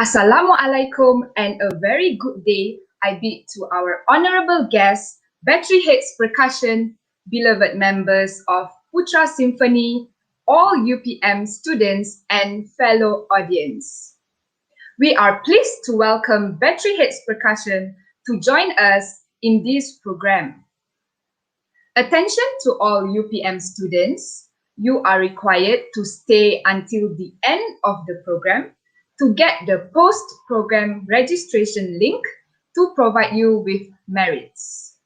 Assalamualaikum and a very good day I bid to our honorable guests, Batteryheadz Percussion, beloved members of Putra Simfoni, all UPM students and fellow audience. We are pleased to welcome Batteryheadz Percussion to join us in this program. Attention to all UPM students, you are required to stay until the end of the program to get the post-program registration link to provide you with merits.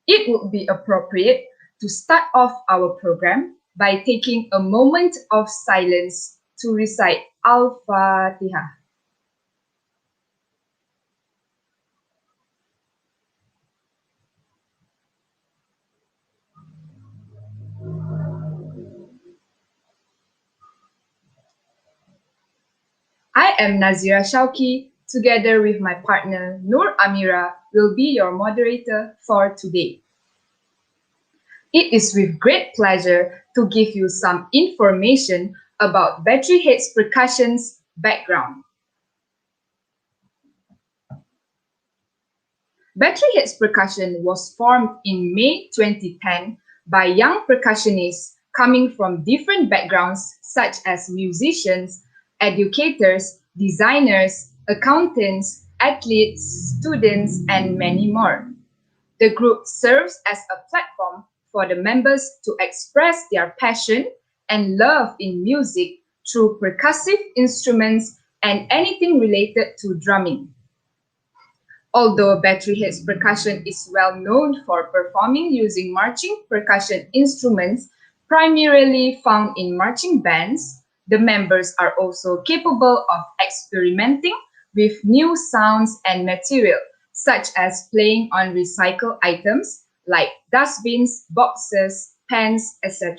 It would be appropriate to start off our program by taking a moment of silence to recite Al-Fatiha. I am Nazira Shauki, together with my partner Nur Amira, will be your moderator for today. It is with great pleasure to give you some information about Batteryheadz Percussion's background. Batteryheadz Percussion was formed in May 2010 by young percussionists coming from different backgrounds such as musicians, educators, designers, accountants, athletes, students, and many more. The group serves as a platform for the members to express their passion and love in music through percussive instruments and anything related to drumming. Although Batteryheadz Percussion is well known for performing using marching percussion instruments primarily found in marching bands, the members are also capable of experimenting with new sounds and material, such as playing on recycled items like dustbins, boxes, pens, etc.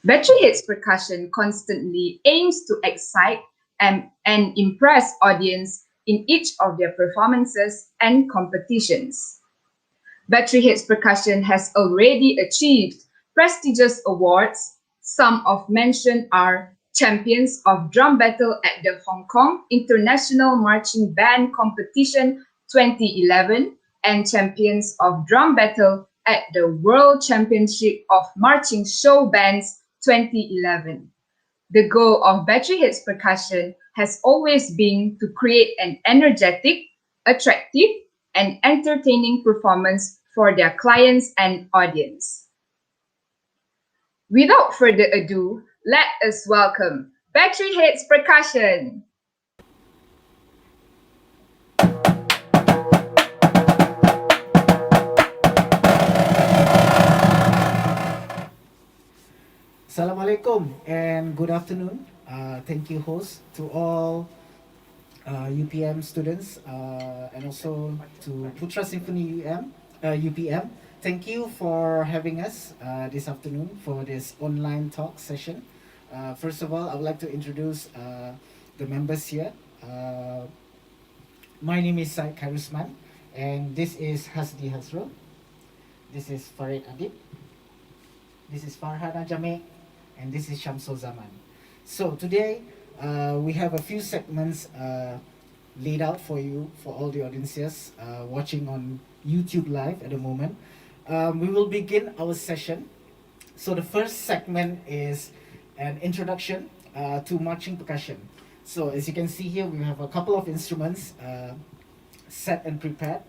Batteryheadz Percussion constantly aims to excite and impress audience in each of their performances and competitions. Batteryheadz Percussion has already achieved prestigious awards. Some of mention are Champions of Drum Battle at the Hong Kong International Marching Band Competition 2011 and Champions of Drum Battle at the World Championship of Marching Show Bands 2011. The goal of Batteryheadz Percussion has always been to create an energetic, attractive, and entertaining performance for their clients and audience. Without further ado, let us welcome Batteryheadz Percussion. Assalamualaikum and good afternoon. Thank you, host, to all UPM students and also to Putra Simfoni UPM. Thank you for having us this afternoon for this online talk session. First of all, I would like to introduce the members here. My name is Said Khairusman, and this is Hasdi Hasro. This is Farid Adib. This is Farhana Jameh. And this is Shamsul Zaman. So today we have a few segments laid out for you, for all the audiences watching on YouTube Live at the moment. We will begin our session. So the first segment is an introduction to marching percussion. So as you can see here, we have a couple of instruments set and prepared.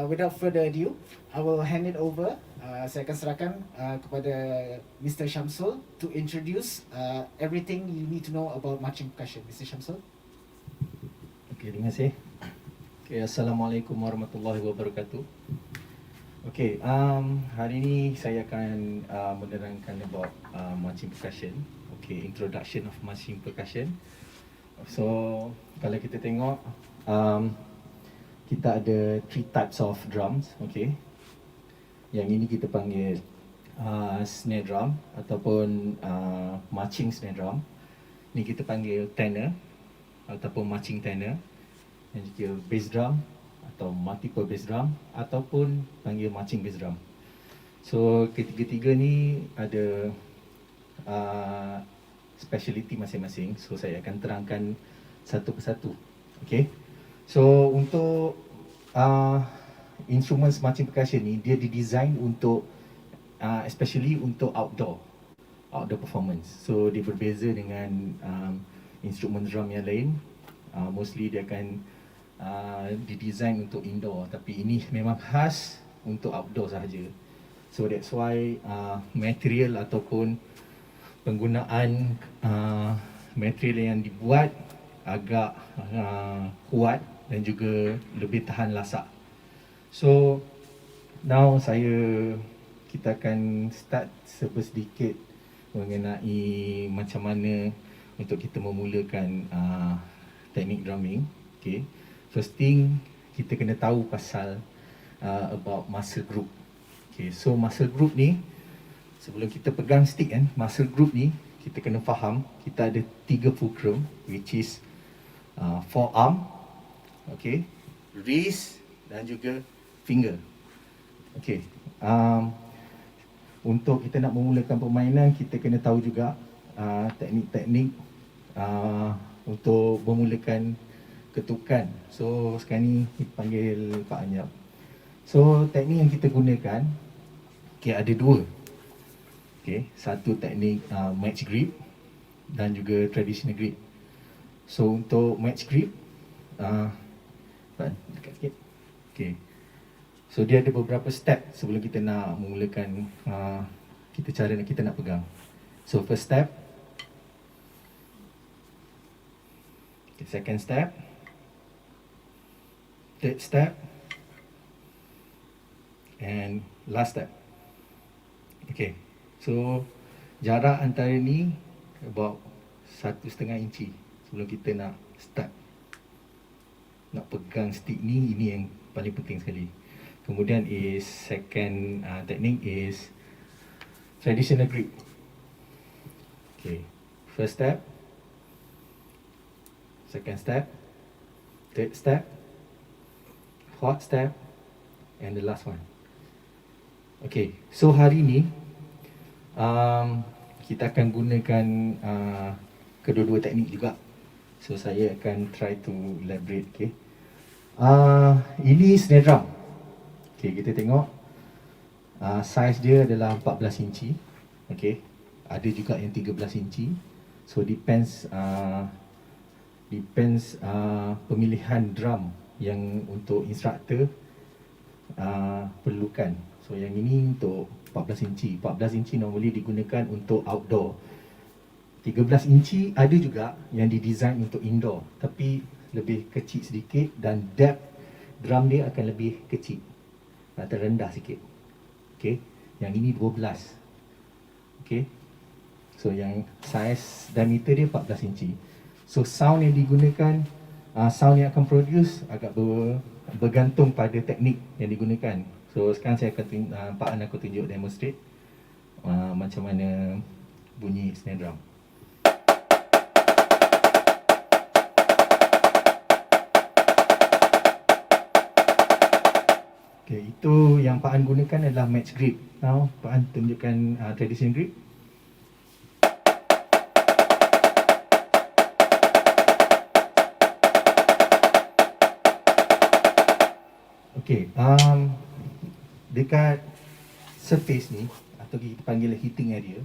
Without further ado, I will hand it over. Saya akan serahkan kepada Mr. Shamsul to introduce everything you need to know about marching percussion. Mr. Shamsul. Okay, terima kasih. Okay, Assalamualaikum warahmatullahi wabarakatuh. Okay, hari ini saya akan menerangkan about marching percussion. Okay, introduction of marching percussion. So, kalau kita tengok, kita ada three types of drums. Okay. Yang ini kita panggil snare drum ataupun marching snare drum. Ni kita panggil tenor ataupun marching tenor. Yang juga bass drum atau multiple bass drum ataupun panggil marching bass drum. So ketiga-tiga ni ada speciality masing-masing. So saya akan terangkan satu persatu. Okay. So untuk instrumen semacam percussion ni, dia didesign untuk especially untuk outdoor performance. So dia berbeza dengan instrumen drum yang lain. Mostly dia akan didesign untuk indoor, tapi ini memang khas untuk outdoor sahaja. So that's why material ataupun penggunaan material yang dibuat agak kuat dan juga lebih tahan lasak. So now kita akan start sedikit mengenai macam mana untuk kita memulakan teknik drumming. Okay. First thing, kita kena tahu pasal about muscle group. Okay, so muscle group ni, sebelum kita pegang stick kan, muscle group ni kita kena faham kita ada 3 fulcrum, which is forearm, okay, wrist dan juga finger. Okay, untuk kita nak memulakan permainan, kita kena tahu juga teknik-teknik untuk memulakan ketukan. So sekarang ni kita panggil Pak Anyap. So teknik yang kita gunakan, okay, ada 2. Okay, satu teknik match grip dan juga traditional grip. So untuk match grip, dekat sikit. Okay. So dia ada beberapa step sebelum kita nak memulakan cara kita nak pegang. So first step, okay, second step, third step, and last step. Okay, so jarak antara ni about 1.5 inci sebelum kita nak start nak pegang stick ni. Ini yang paling penting sekali. Kemudian is second teknik is traditional grip. Okay, first step, second step, third step, fourth step, and the last one. Okay, so hari ni kita akan gunakan kedua-dua teknik juga. So saya akan try to elaborate. Okay, ini snare drum. Okay, kita tengok size dia adalah 14 inci. Okay, ada juga yang 13 inci. So depends pemilihan drum yang untuk instructor perlukan. So yang ini untuk 14 inci. 14 inci normally digunakan untuk outdoor. 13 inci ada juga yang didesign untuk indoor, tapi lebih kecil sedikit dan depth drum dia akan lebih kecil atau rendah sikit. Okay, yang ini 12. Okay, so yang size diameter dia 14 inci. So sound yang digunakan, sound yang akan produce agak bergantung pada teknik yang digunakan. So sekarang saya akan Pak An aku tunjuk demonstrate macam mana bunyi snare drum. Okay, itu yang Pak An gunakan adalah match grip. Now Pak An tunjukkan traditional grip. Okay, dekat surface ni atau kita panggil hitting area,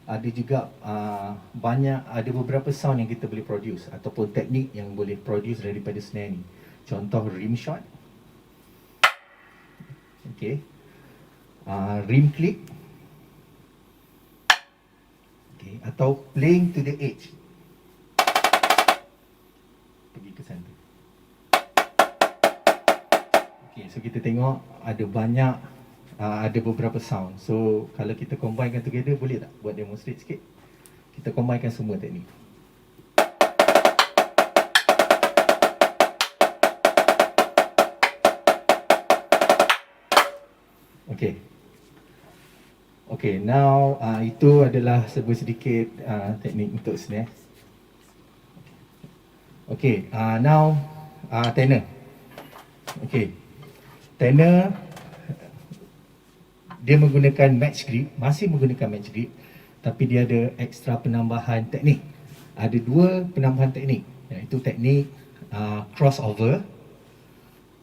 ada juga ada beberapa sound yang kita boleh produce ataupun teknik yang boleh produce daripada snare ni. Contoh rim shot, okay, rim click, okay, atau playing to the edge. Pergi ke sana. Okay, so kita tengok ada beberapa sound. So kalau kita combinekan together, boleh tak buat demonstrate sikit? Kita combinekan semua teknik. Okay. Okay, now itu adalah sedikit teknik untuk snare. Okay, now tenor. Okay, tenor dia menggunakan match grip, masih menggunakan match grip, tapi dia ada ekstra penambahan teknik. Ada 2 penambahan teknik. iaitu teknik crossover.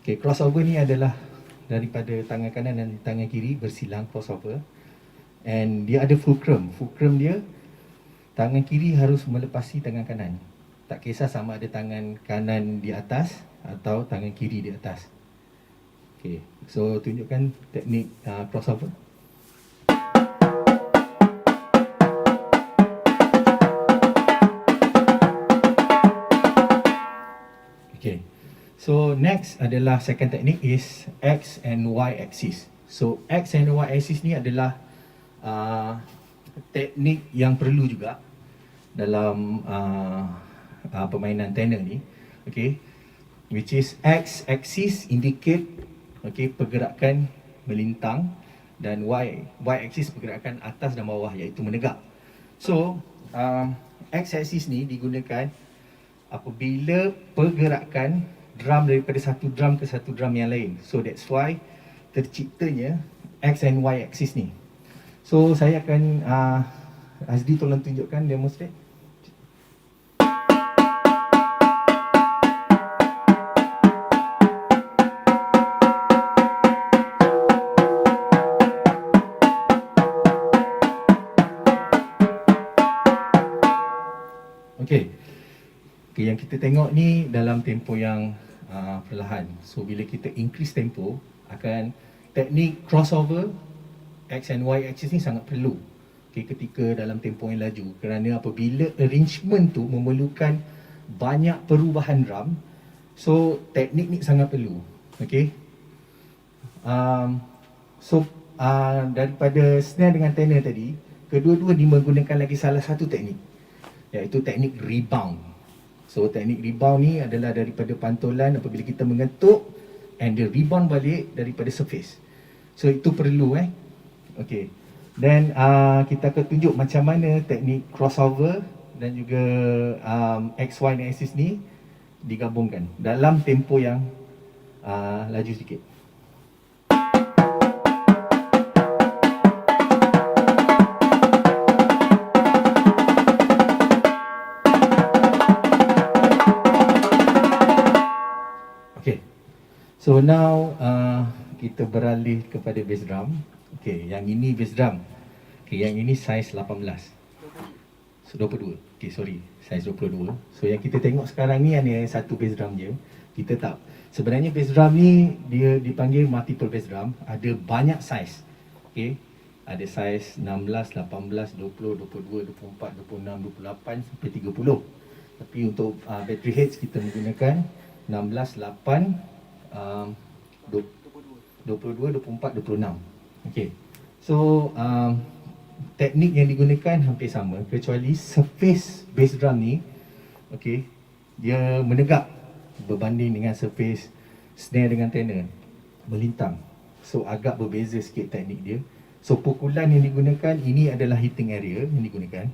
Okay, crossover ni adalah daripada tangan kanan dan tangan kiri bersilang, crossover. And dia ada fulcrum. Fulcrum dia, tangan kiri harus melepasi tangan kanan. Tak kisah sama ada tangan kanan di atas atau tangan kiri di atas. Okay, so tunjukkan teknik crossover. Okay, so next adalah second teknik is X and Y axis. So X and Y axis ni adalah teknik yang perlu juga dalam permainan tenor ni. Okay, which is X axis indicate pergerakan melintang, dan Y axis pergerakan atas dan bawah, iaitu menegak. So X axis ni digunakan apabila pergerakan drum daripada satu drum ke satu drum yang lain. So that's why terciptanya X and Y axis ni. So saya akan Azdi tolong tunjukkan, demonstrate. Okay, yang kita tengok ni dalam tempo yang perlahan. So bila kita increase tempo, akan teknik crossover X and Y axis ni sangat perlu ketika dalam tempo yang laju, kerana apabila arrangement tu memerlukan banyak perubahan drum, so teknik ni sangat perlu. Daripada snare dengan tenor tadi, kedua-dua menggunakan lagi salah satu teknik, iaitu teknik rebound. So teknik rebound ni adalah daripada pantulan apabila kita mengetuk and dia rebound balik daripada surface. So itu perlu then kita akan tunjuk macam mana teknik crossover dan juga XY dan axis ni digabungkan dalam tempo yang laju sikit. So now kita beralih kepada bass drum. Yang ini bass drum. Yang ini saiz 18. So 22. Saiz 22. So yang kita tengok sekarang ni hanya satu bass drum je. Kita tak, sebenarnya bass drum ni dia dipanggil multiple bass drum. Ada banyak saiz. Ada saiz 16, 18, 20, 22, 24, 26, 28 sampai 30. Tapi untuk Batteryheadz kita menggunakan 16, 8, 22, 24, 26. So teknik yang digunakan hampir sama, kecuali surface bass drum ni dia menegak berbanding dengan surface snare dengan tenor melintang. So agak berbeza sikit teknik dia. So pukulan yang digunakan, ini adalah hitting area yang digunakan.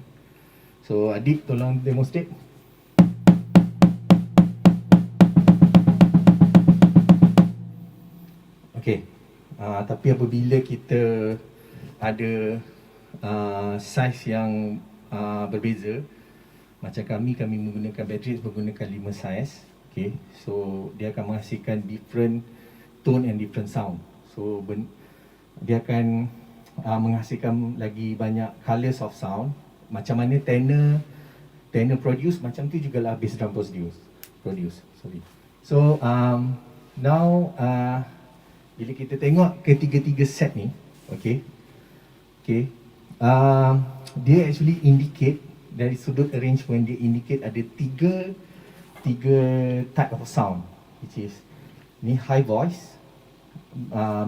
So Adik tolong demonstrate. Tapi apabila kita ada saiz yang berbeza, macam kami menggunakan Batteryheadz menggunakan 5 saiz. So dia akan menghasilkan different tone and different sound. So dia akan menghasilkan lagi banyak colours of sound. Macam mana tenor produce, macam tu jugalah bass drum produce. So now bila kita tengok ketiga-tiga set ni, dia actually indicate dari sudut arrangement, dia indicate ada tiga type of sound, which is ni high voice,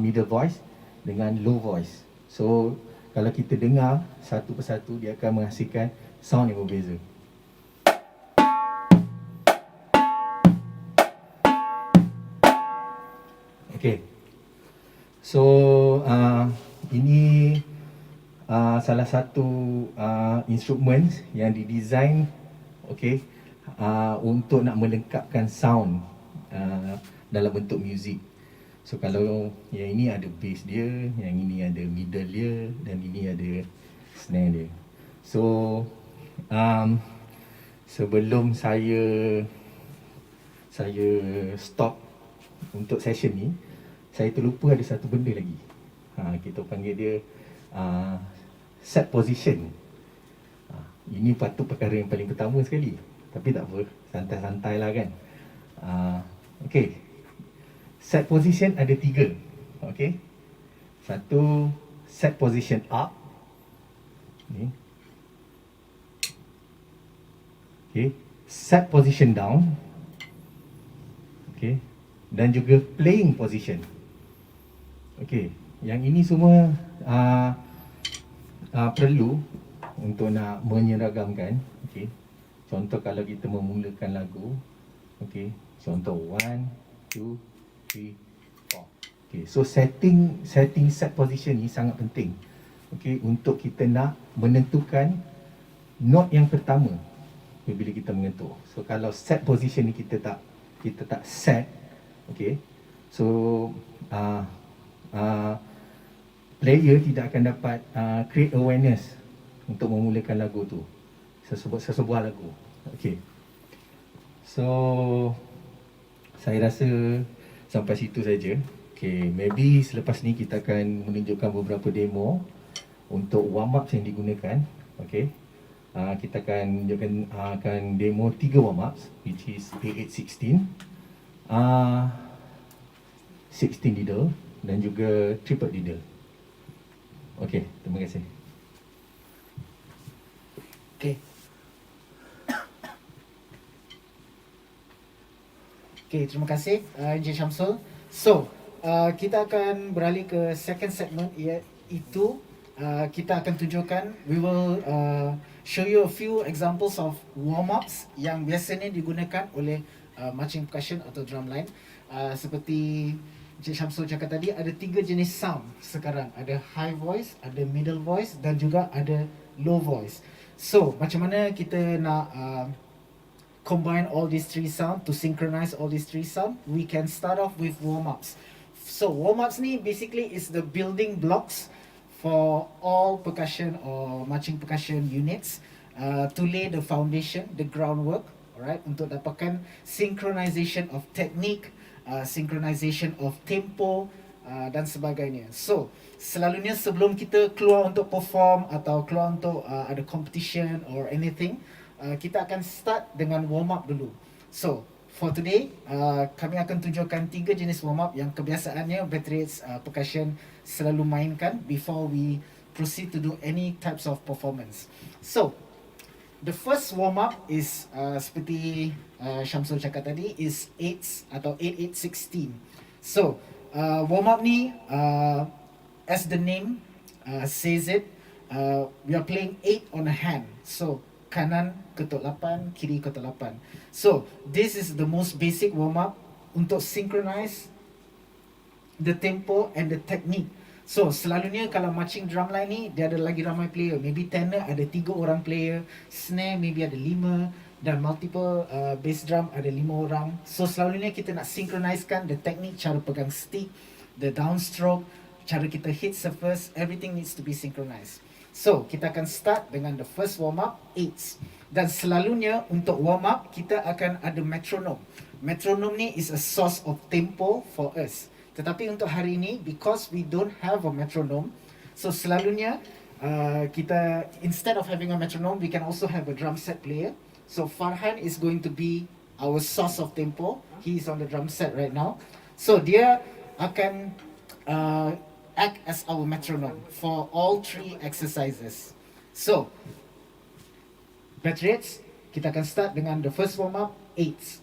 middle voice dengan low voice. So kalau kita dengar satu persatu, dia akan menghasilkan sound yang berbeza. So ini salah satu instrumen yang didesain untuk nak melengkapkan sound dalam bentuk muzik. So kalau yang ini ada bass dia, yang ini ada middle dia, dan ini ada snare dia. So sebelum saya saya stop untuk session ni, saya terlupa ada satu benda lagi. Kita panggil dia set position. Ini patut perkara yang paling pertama sekali, tapi tak apa, santai-santai lah kan. Okay, set position ada 3. Okay, satu, set position up ni. Okay, set position down. Okay, dan juga playing position. Okay, yang ini semua perlu untuk nak menyeragamkan. Okay, contoh kalau kita memulakan lagu, okay, contoh 1, 2, 3, 4. Okay, so setting set position ni sangat penting. Okay, untuk kita nak menentukan note yang pertama bila kita menyentuh. So kalau set position ni kita tak set, okay, so player tidak akan dapat create awareness untuk memulakan lagu tu, sesebuah lagu. Okay, so saya rasa sampai situ saja. Okay, maybe selepas ni kita akan menunjukkan beberapa demo untuk warm up yang digunakan. Okay, kita akan demo 3 warm ups, which is 8-16, 16 diddle dan juga triplet diddle. Okay, terima kasih. Okay. Okay, terima kasih Encik Syamsul. So, kita akan beralih ke second segment, iaitu kita akan tunjukkan, we will show you a few examples of warm-ups yang biasanya digunakan oleh marching percussion atau drumline. Seperti Encik Syamsul cakap tadi, ada 3 jenis sound sekarang. Ada high voice, ada middle voice dan juga ada low voice. So, macam mana kita nak combine all these 3 sound, to synchronize all these 3 sound? We can start off with warm-ups. So, warm-ups ni basically is the building blocks for all percussion or marching percussion units to lay the foundation, the groundwork, alright, untuk dapatkan synchronization of technique, synchronization of tempo dan sebagainya. So, selalunya sebelum kita keluar untuk perform atau keluar untuk ada competition or anything, kita akan start dengan warm up dulu. So, for today, kami akan tunjukkan 3 jenis warm up yang kebiasaannya Batteryheadz percussion selalu mainkan before we proceed to do any types of performance. So, the first warm up is seperti Syamsul cakap tadi, is 8 atau 8-8-16. So, warm up ni, as the name says it, we are playing 8 on a hand. So, kanan ketuk 8, kiri ketuk 8. So, this is the most basic warm up untuk synchronize the tempo and the technique. So, selalunya kalau marching drumline ni, dia ada lagi ramai player. Maybe tenor ada 3 orang player, snare maybe ada 5, dan multiple bass drum ada 5 orang. So, selalunya kita nak synchronizekan the technique, cara pegang stick, the downstroke, cara kita hit surface, everything needs to be synchronized. So, kita akan start dengan the first warm up, 8s. Dan selalunya untuk warm up, kita akan ada metronome. Metronome ni is a source of tempo for us. Tetapi untuk hari ini, because we don't have a metronome, so selalunya kita, instead of having a metronome, we can also have a drum set player. So Farhan is going to be our source of tempo. He is on the drum set right now. So dia akan act as our metronome for all 3 exercises. So, Batteryheadz, kita akan start dengan the first warm up, 8s.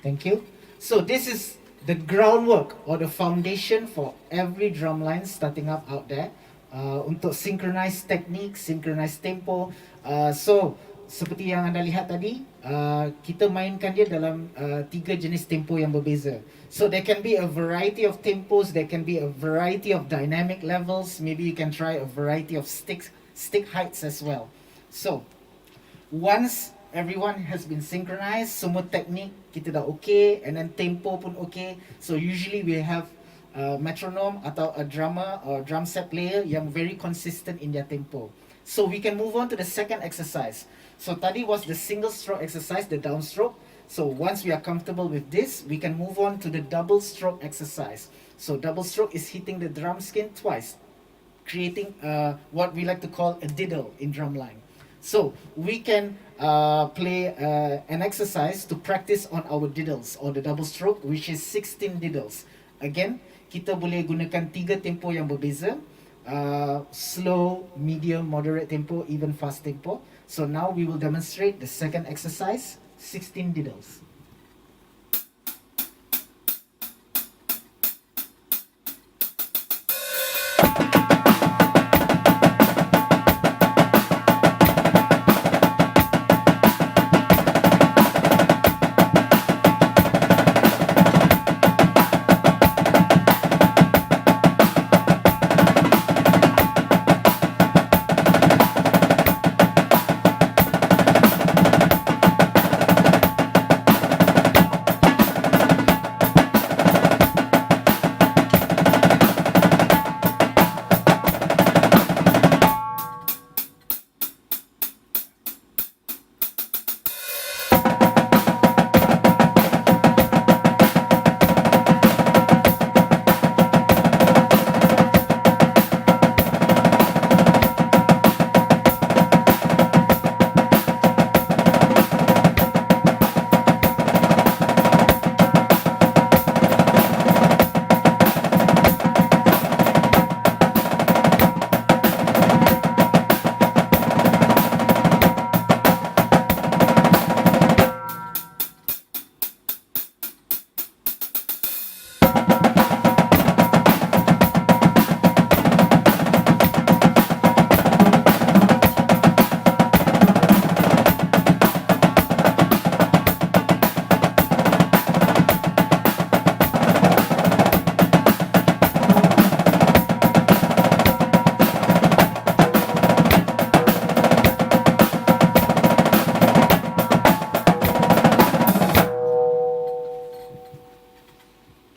Thank you. So this is the groundwork or the foundation for every drumline starting up out there. Untuk synchronize technique, synchronize tempo. So seperti yang anda lihat tadi, kita mainkan dia dalam 3 jenis tempo yang berbeza. So there can be a variety of tempos, there can be a variety of dynamic levels. Maybe you can try a variety of stick heights as well. So once everyone has been synchronized, semua teknik kita dah okay, and then tempo pun okay. So usually we have a metronome atau a drummer or drum set player yang very consistent in their tempo. So we can move on to the second exercise. So tadi was the single stroke exercise, the downstroke. So once we are comfortable with this, we can move on to the double stroke exercise. So double stroke is hitting the drum skin twice, creating what we like to call a diddle in drumline. So we can play an exercise to practice on our diddles or the double stroke, which is 16 diddles. Again, kita boleh gunakan 3 tempo yang berbeza. Slow, medium, moderate tempo, even fast tempo. So now we will demonstrate the second exercise, 16 diddles.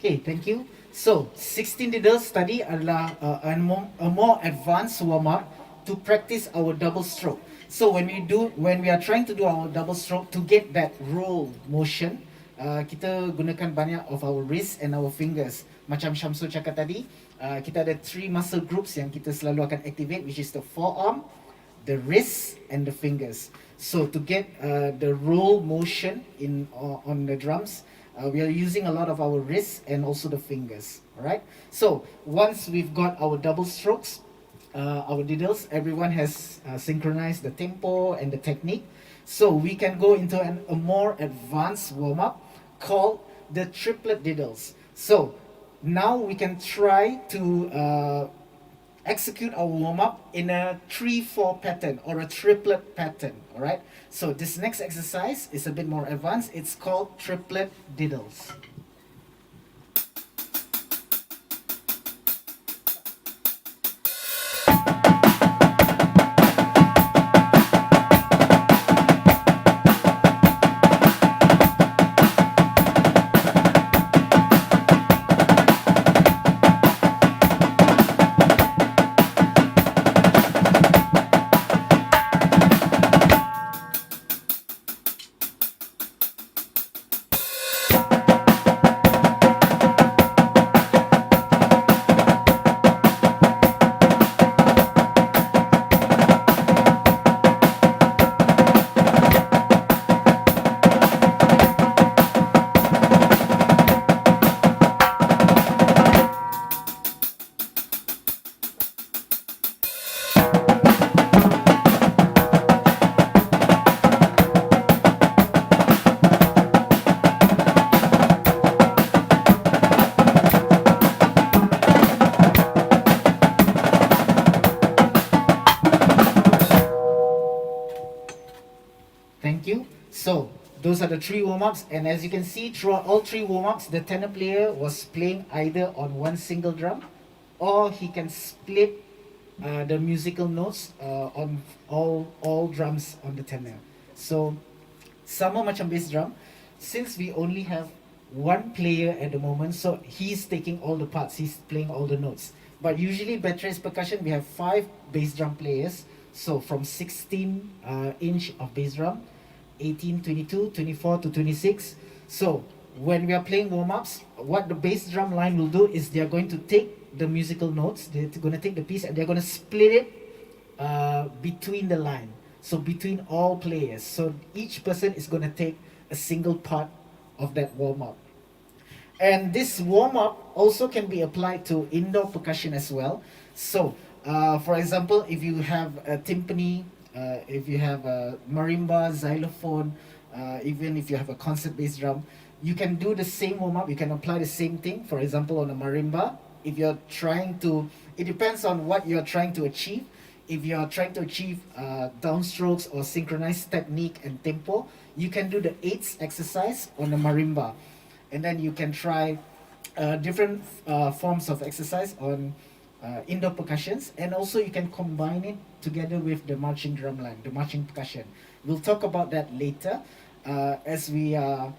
Okay, thank you. So, 16 diddles tadi adalah a more advanced warm-up to practice our double stroke. So when we are trying to do our double stroke, to get that roll motion, kita gunakan banyak of our wrist and our fingers. Macam Syamsul cakap tadi, kita ada 3 muscle groups yang kita selalu akan activate, which is the forearm, the wrist and the fingers. So to get the roll motion on the drums, we are using a lot of our wrists and also the fingers. Alright. So once we've got our double strokes, our diddles, everyone has synchronized the tempo and the technique. So we can go into a more advanced warm-up called the Triplet Diddles. So now we can try to execute our warm-up in a 3-4 pattern or a triplet pattern. Alright. So this next exercise is a bit more advanced. It's called Triplet Diddles. So those are the 3 warm-ups, and as you can see, throughout all 3 warm-ups, the tenor player was playing either on one single drum, or he can split the musical notes on all drums on the tenor. So sama macam bass drum, since we only have one player at the moment, so he's taking all the parts, he's playing all the notes. But usually Batteryheadz percussion, we have 5 bass drum players, so from 16 inch of bass drum, 18, 22, 24 to 26. So when we are playing warm-ups, what the bass drum line will do is they're going to take the musical notes, they're going to take the piece and they're going to split it between the line, so between all players. So each person is going to take a single part of that warm-up. And this warm-up also can be applied to indoor percussion as well. So for example, if you have a timpani, if you have a marimba, xylophone, even if you have a concert bass drum, you can do the same warm-up, you can apply the same thing. For example, on a marimba, if you're trying to, it depends on what you're trying to achieve. If you're trying to achieve downstrokes or synchronized technique and tempo, you can do the 8s exercise on a marimba. And then you can try different forms of exercise on indoor percussions, and also you can combine it together with the marching drumline, the marching percussion. We'll talk about that later as we are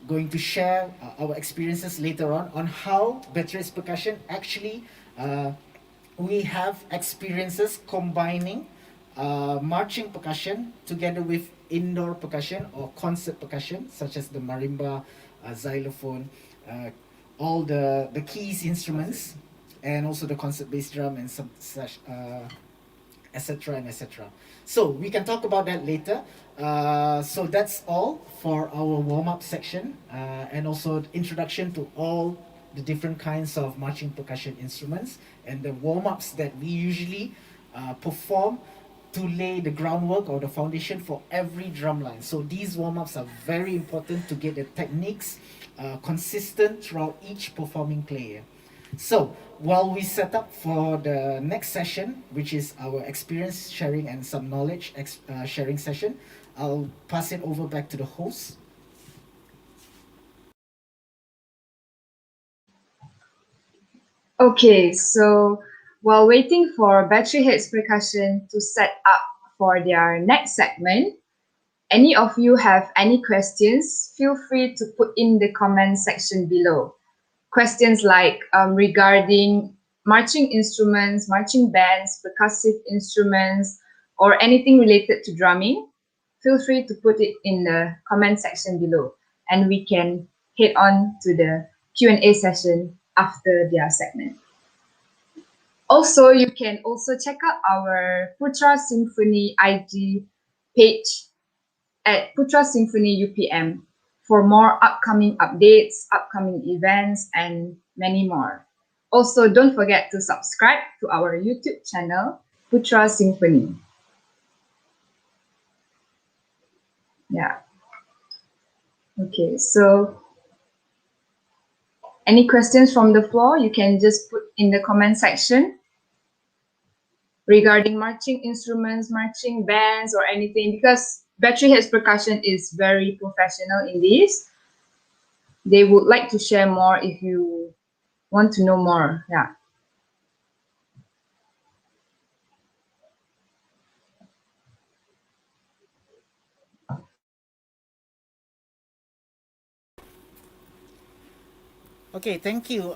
going to share our experiences later on how Batteryheadz percussion actually we have experiences combining marching percussion together with indoor percussion or concert percussion, such as the marimba, xylophone, all the keys instruments, and also the concert bass drum and some such etc and etc. So we can talk about that later. So that's all for our warm-up section and also introduction to all the different kinds of marching percussion instruments and the warm-ups that we usually perform to lay the groundwork or the foundation for every drum line. So these warm-ups are very important to get the techniques consistent throughout each performing player. So while we set up for the next session, which is our experience sharing and some knowledge sharing session, I'll pass it over back to the host. Okay, so while waiting for Batteryheadz Percussion to set up for their next segment, any of you have any questions, feel free to put in the comment section below. Questions like regarding marching instruments, marching bands, percussive instruments, or anything related to drumming, feel free to put it in the comment section below, and we can head on to the Q&A session after their segment. Also, you can also check out our Putra Simfoni IG page at Putra Simfoni UPM for more upcoming updates, upcoming events, and many more. Also, don't forget to subscribe to our YouTube channel, Putra Simfoni. Yeah. Okay, so any questions from the floor, you can just put in the comment section regarding marching instruments, marching bands, or anything, because Batteryheadz Percussion is very professional in this. They would like to share more if you want to know more. Yeah. Okay, thank you,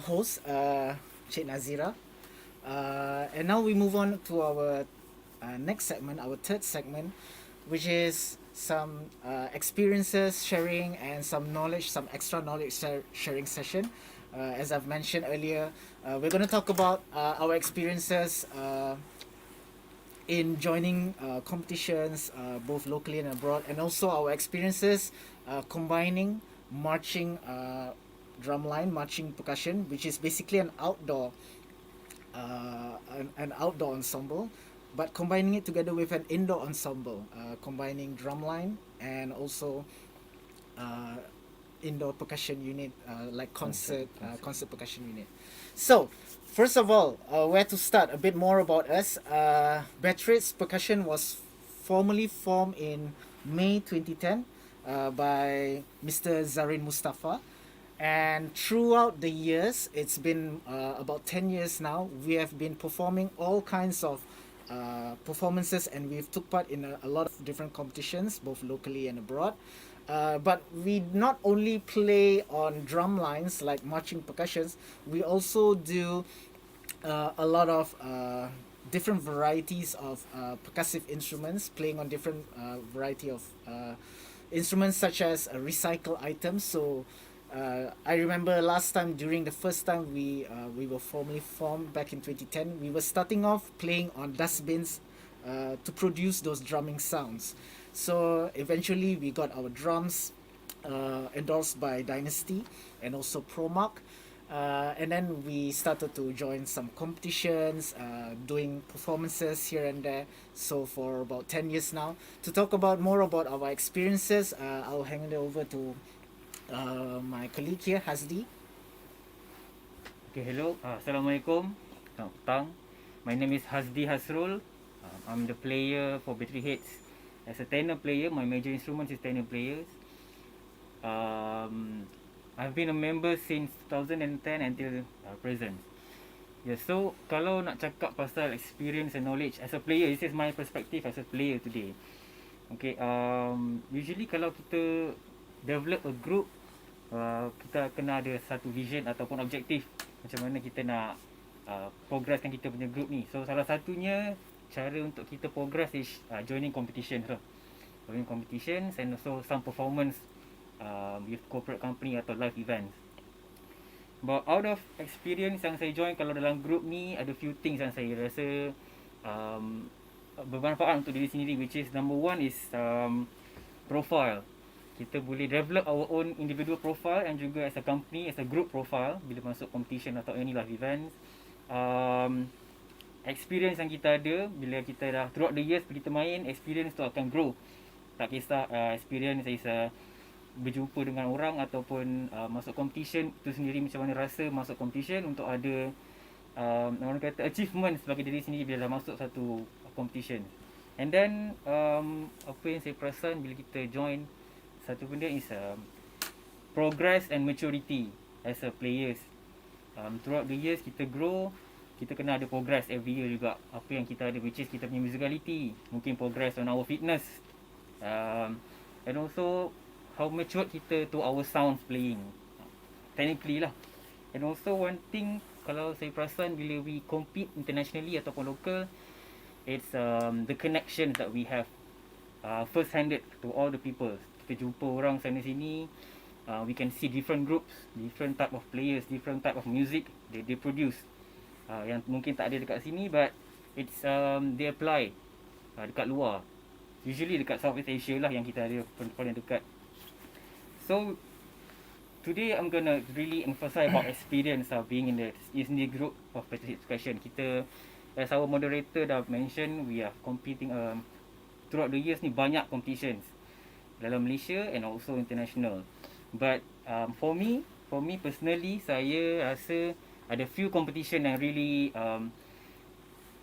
host Cik Nazira. And now we move on to our next segment, our third segment, which is some experiences sharing and some knowledge, some extra knowledge sharing session. As I've mentioned earlier, we're going to talk about our experiences in joining competitions both locally and abroad, and also our experiences combining marching drumline, marching percussion, which is basically an outdoor ensemble, but combining it together with an indoor ensemble, combining drumline and also indoor percussion unit like concert percussion unit. So first of all, where to start? A bit more about us. Batteryheadz Percussion was formally formed in May 2010 by Mr. Zarin Mustafa. And throughout the years, it's been about 10 years now, we have been performing all kinds of performances, and we've took part in a lot of different competitions, both locally and abroad. But we not only play on drum lines like marching percussions, we also do a lot of different varieties of percussive instruments, playing on different variety of instruments such as recycle items. So I remember last time, during the first time we were formally formed back in 2010, we were starting off playing on dustbins to produce those drumming sounds. So eventually we got our drums endorsed by Dynasty and also Promark. And then we started to join some competitions, doing performances here and there. So for about 10 years now. To talk about more about our experiences, I'll hand it over to my colleague here, Hasdi. Okay, hello. Assalamualaikum. Selamat petang. My name is Hasdi Hasrul. I'm the player for Batteryheadz. As a tenor player, my major instrument is tenor players. I've been a member since 2010 until present. Yeah, so kalau nak cakap pasal experience and knowledge as a player, this is my perspective as a player today. Okay, usually kalau kita develop a group, kita kena ada satu vision ataupun objektif macam mana kita nak progresskan kita punya group ni. So salah satunya cara untuk kita progress is joining competitions lah. Joining competitions and also some performance with corporate company atau live events. But out of experience yang saya join, kalau dalam group ni ada few things yang saya rasa bermanfaat untuk diri sendiri, which is number one is profile. Kita boleh develop our own individual profile and juga as a company, as a group profile bila masuk competition atau any live events. Experience yang kita ada bila kita dah throughout the years kita main, experience tu akan grow. Tak kisah experience is berjumpa dengan orang ataupun masuk competition tu sendiri, macam mana rasa masuk competition untuk ada orang kata achievement sebagai diri sendiri bila dah masuk satu competition. And then apa yang saya perasan bila kita join satu benda is progress and maturity as a players. Throughout the years kita grow, kita kena ada progress every year juga. Apa yang kita ada, which is kita punya musicality, mungkin progress on our fitness, and also how mature kita to our sounds playing technically lah. And also one thing kalau saya perasan bila we compete internationally ataupun local, it's the connection that we have first handed to all the people. Kita jumpa orang sana sini, we can see different groups, different type of players, different type of music they produce, yang mungkin tak ada dekat sini, but it's they apply dekat luar, usually dekat Southeast Asia lah yang kita ada paling dekat. So today I'm gonna really emphasize about experience being in the group of Percussion. Kita, as our moderator dah mention, we are competing throughout the years ni banyak competitions dalam Malaysia and also international. But for me personally, saya rasa ada few competition yang really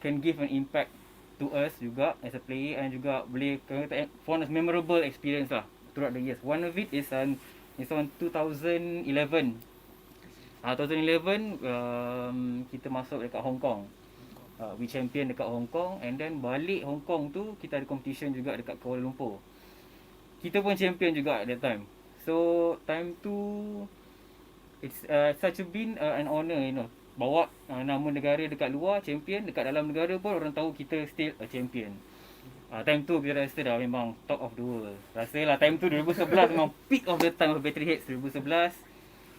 can give an impact to us juga as a player, and juga boleh kata for us memorable experience lah throughout the years. One of it is on 2011. 2011 kita masuk dekat Hong Kong. We champion dekat Hong Kong, and then balik Hong Kong tu kita ada competition juga dekat Kuala Lumpur. Kita pun champion juga at that time. So time tu it's such a been an honor, you know, bawa nama negara dekat luar champion, dekat dalam negara pun orang tahu kita still a champion. Time tu kita rasa dah memang top of the world. Rasalah time tu 2011 memang peak of the time of Batteryheadz. 2011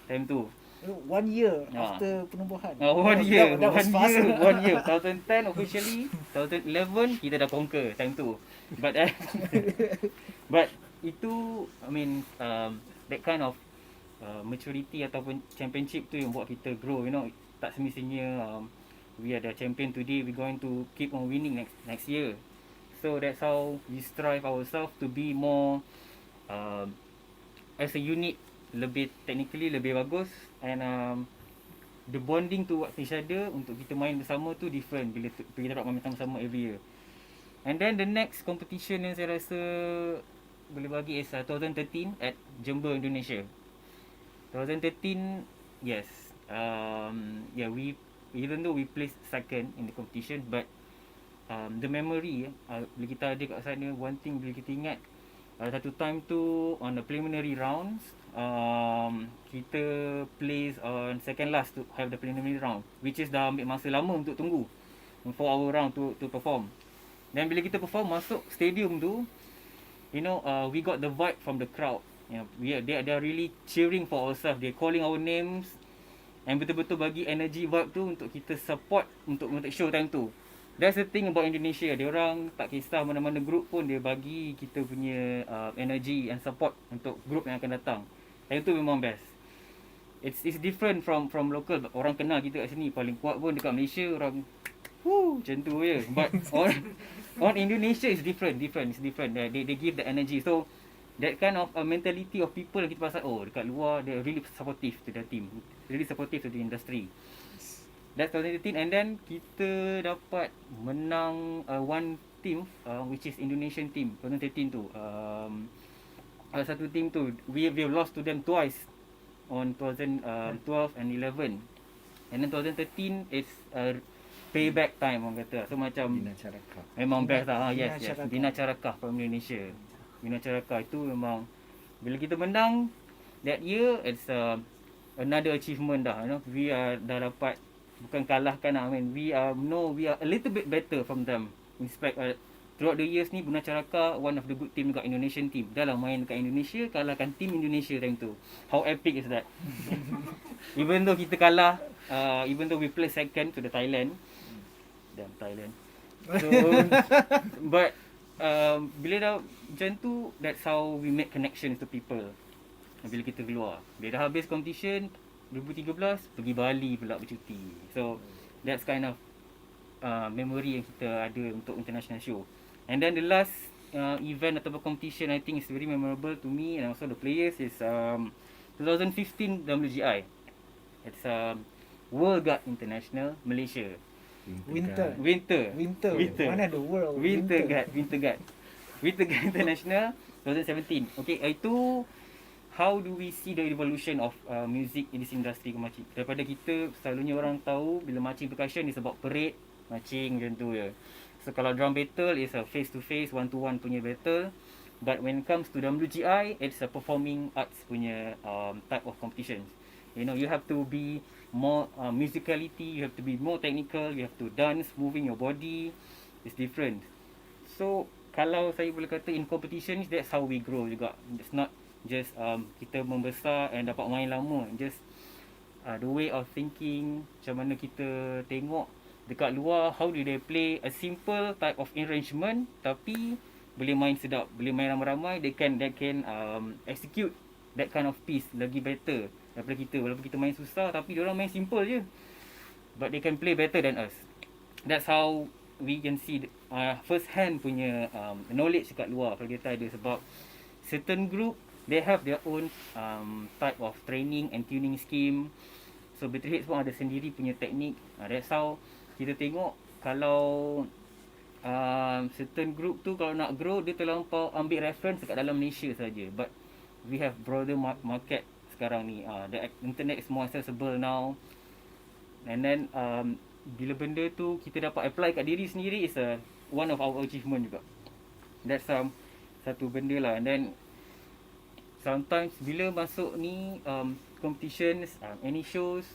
time tu 1 year after penubuhan. 1 year. That was fast. 1 year. 2010 officially. 2011 kita dah conquer time tu. But but itu, I mean, that kind of maturity ataupun championship tu yang buat kita grow, you know. Tak semestinya we are the champion today, we going to keep on winning next year. So that's how we strive ourselves to be more as a unit, lebih technically lebih bagus, and the bonding towards each other untuk kita main bersama tu different bila kita dapat main sama-sama every year. And then the next competition yang saya rasa boleh bagi is 2013 at Jember, Indonesia. 2013, yes. Yeah, we even though we placed second in the competition, but the memory bila kita ada kat sana, one thing bila kita ingat, satu time tu on the preliminary rounds, kita place on second last to have the preliminary round, which is dah ambil masa lama untuk tunggu for our round to perform. Dan bila kita perform masuk stadium tu, you know, we got the vibe from the crowd. You know, they are really cheering for ourselves. They're calling our names and betul-betul bagi energy vibe tu untuk kita support untuk show time tu. That's the thing about Indonesia. Dia orang tak kisah mana-mana group pun dia bagi kita punya energy and support untuk group yang akan datang. Dan itu memang best. It's different from local. Orang kenal kita kat sini paling kuat pun dekat Malaysia orang macam tu je. But on Indonesia is different. It's different. They give the energy. So that kind of mentality of people yang kita pasal, oh dekat luar they really supportive to the team, really supportive to the industry. That's 2013. And then kita dapat menang one team which is Indonesian team 2013 tu. Satu team tu we've lost to them twice on 2012 and 11. And then 2013 it's payback time orang kata. So macam Bina Carakah. memang best lah. Bina Yes. Carakah. Bina Carakah from Indonesia. Bina Carakah itu memang bila kita menang that year, it's another achievement dah. You know, we are dah dapat, bukan kalahkan lah. I mean, we are a little bit better from them. In fact, throughout the years ni, Bina Carakah one of the good team juga, Indonesian team. Dah lah main kat Indonesia, kalahkan team Indonesia time tu. How epic is that? Even though kita kalah, even though we play second to the Thailand. Damn Thailand. So, but bila dah macam tu, that's how we make connections to people. Bila kita keluar, bila dah habis competition 2013, pergi Bali pula bercuti. So that's kind of memory yang kita ada untuk international show. And then the last event atau competition I think is very memorable to me and also the players is 2015 WGI. It's World Guard International Malaysia. Winter. Mana ada world? Winter Guard International 2017. Okay, itu how do we see the evolution of music in this industry ke marching? Daripada kita selalunya orang tahu bila marching percussion is about parade, marching macam tu je. So kalau drum battle is a face to face, one to one punya battle. But when it comes to WGI, it's a performing arts punya type of competitions. You know, you have to be more musicality, you have to be more technical, you have to dance, moving your body. It's different. So kalau saya boleh kata in competitions, that's how we grow juga. It's not just kita membesar and dapat main lama. Just the way of thinking, macam mana kita tengok dekat luar, how do they play a simple type of arrangement tapi boleh main sedap, boleh main ramai-ramai. They can execute that kind of piece lagi better daripada kita. Walaupun kita main susah tapi diorang main simple je, but they can play better than us. That's how we can see first hand punya knowledge dekat luar kalau kita ada. Sebab certain group they have their own type of training and tuning scheme. So Batteryheadz pun ada sendiri punya teknik. That's how kita tengok kalau certain group tu kalau nak grow, dia terlampau ambil reference dekat dalam Malaysia saja. But we have broader market sekarang ni. The internet is more accessible now. And then bila benda tu kita dapat apply kat diri sendiri is one of our achievement juga. That's satu benda lah. And then sometimes bila masuk ni competitions, any shows,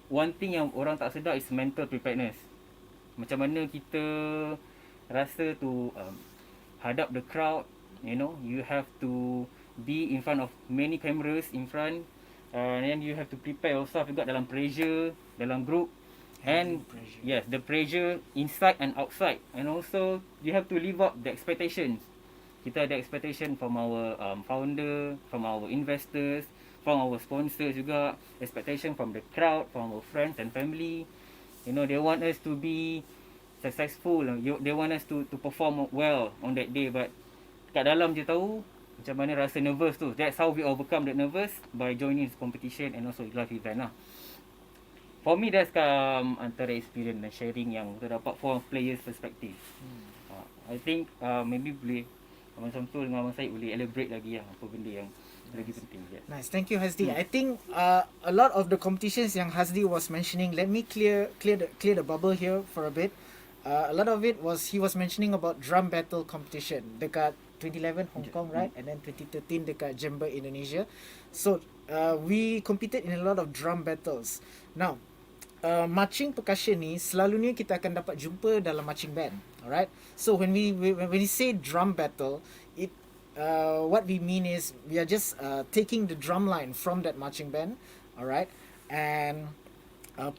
one thing yang orang tak sedar is mental preparedness. Macam mana kita rasa to hadap the crowd. You know, you have to be in front of many cameras in front, and then you have to prepare yourself juga dalam pressure dalam group. And yes, the pressure inside and outside. And also you have to live up the expectations. Kita ada expectation from our founder, from our investors, from our sponsors juga. Expectation from the crowd, from our friends and family. You know, they want us to be successful. They want us to perform well on that day. But kat dalam je tahu macam mana rasa nervous tu. That's how we overcome that nervous, by joining this competition and also live event lah. For me, that's antara experience dan sharing yang kita dapat from players perspective. I think maybe boleh Abang Samsul dengan Abang Syed boleh elaborate lagi lah apa benda yang lagi penting. Yeah. Nice, thank you Hasdi. I think a lot of the competitions yang Hasdi was mentioning, let me clear the bubble here for a bit. A lot of it was he was mentioning about drum battle competition dekat 2011 Hong Kong, right? And then 2013 dekat Jember, Indonesia. So we competed in a lot of drum battles. Now, marching percussion ni selalunya kita akan dapat jumpa dalam marching band, alright? So when we say drum battle, it what we mean is we are just taking the drum line from that marching band, alright, and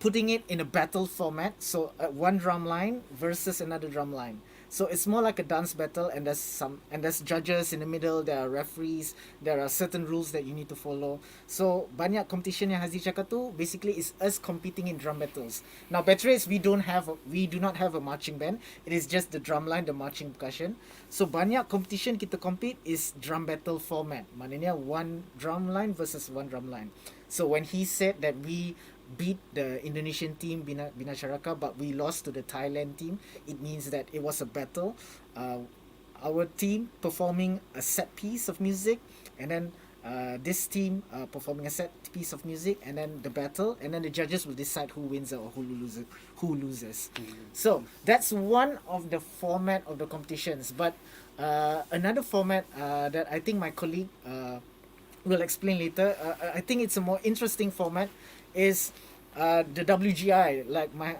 putting it in a battle format. So one drum line versus another drum line. So it's more like a dance battle, and there's judges in the middle. There are referees. There are certain rules that you need to follow. So banyak competition yang Haziq cakap tu basically is us competing in drum battles. Now Batteryheadz, we do not have a marching band. It is just the drum line, the marching percussion. So banyak competition kita compete is drum battle format. Maknanya one drum line versus one drum line. So when he said that we beat the Indonesian team Bina Syaraka, but we lost to the Thailand team, it means that it was a battle. Our team performing a set piece of music, and then this team performing a set piece of music, and then the battle, and then the judges will decide who wins or who loses. So that's one of the format of the competitions. But another format that I think my colleague will explain later, I think it's a more interesting format, is the WGI, like my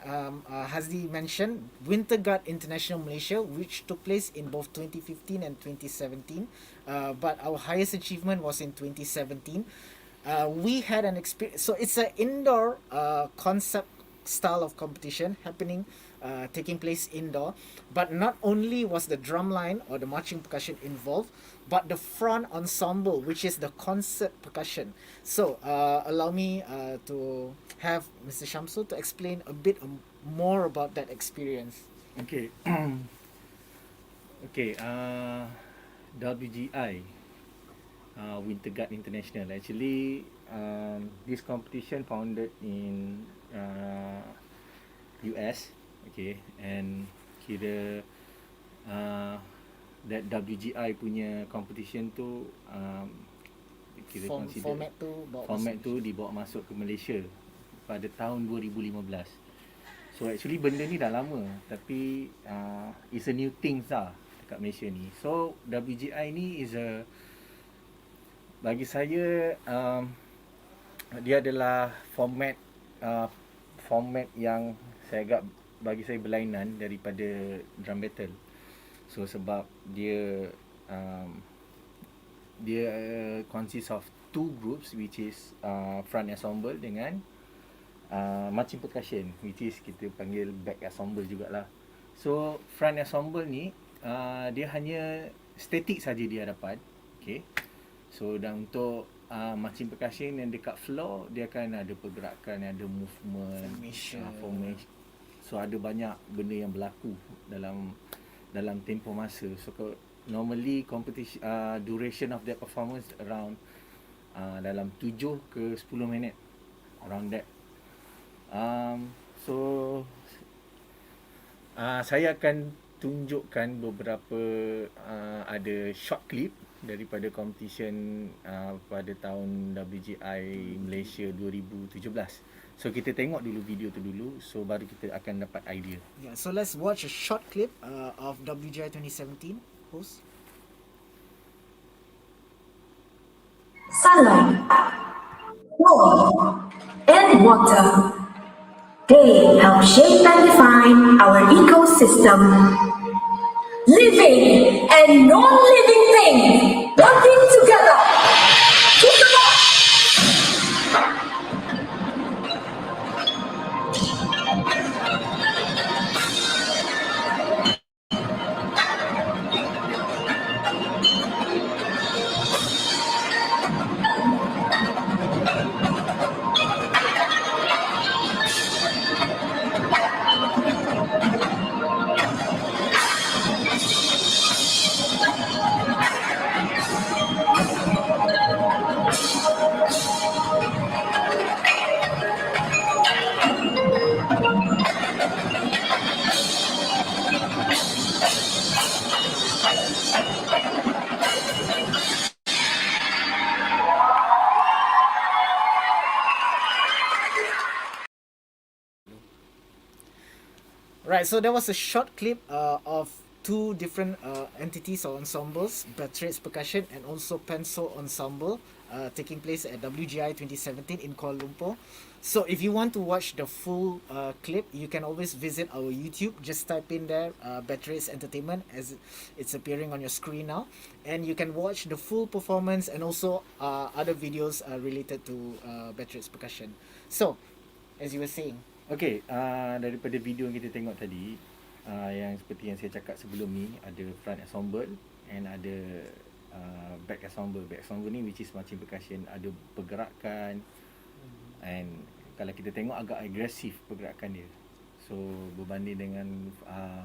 Hazdi mentioned, Winter Guard International Malaysia, which took place in both 2015 and 2017. But our highest achievement was in 2017. We had an experience, so it's an indoor concept style of competition happening, taking place indoor. But not only was the drumline or the marching percussion involved, but the front ensemble, which is the concert percussion. So allow me to have Mr. Shamsul to explain a bit more about that experience. Okay. Okay. WGI, Winter Guard International. Actually, this competition founded in US. Okay, and kira that WGI punya competition tu kira format tu dibawa masuk ke Malaysia pada tahun 2015. So actually benda ni dah lama, tapi it's a new thing lah dekat Malaysia ni. So WGI ni is a, bagi saya dia adalah format yang saya agak, bagi saya berlainan daripada drum battle. So sebab dia consists of two groups, which is front ensemble dengan marching percussion, which is kita panggil back ensemble jugalah. So front ensemble ni dia hanya static saja di hadapan. Okay. So dan untuk marching percussion yang dekat floor, dia akan ada pergerakan, ada movement, formation. So ada banyak benda yang berlaku dalam tempoh masa. So normally competition duration of that performance around dalam 7 ke 10 minit, around that. So saya akan tunjukkan beberapa ada short clip daripada competition pada tahun WGI Malaysia 2017. So kita tengok dulu video tu dulu, so baru kita akan dapat idea. Yeah, so let's watch a short clip of WGI 2017. Host. Sunlight, warmth, and water. They help shape and define our ecosystem. Living and non-living things working together. Right, so there was a short clip of two different entities or ensembles, Batteryheadz Percussion and also Pencil Ensemble, taking place at WGI 2017 in Kuala Lumpur. So if you want to watch the full clip, you can always visit our YouTube. Just type in there Batteryheadz Entertainment as it's appearing on your screen now. And you can watch the full performance and also other videos related to Batteryheadz Percussion. So, as you were saying, Okay, daripada video yang kita tengok tadi, yang seperti yang saya cakap sebelum ni, ada front ensemble and ada back ensemble. Back ensemble ni which is macam percussion, ada pergerakan and kalau kita tengok agak agresif pergerakan dia. So berbanding dengan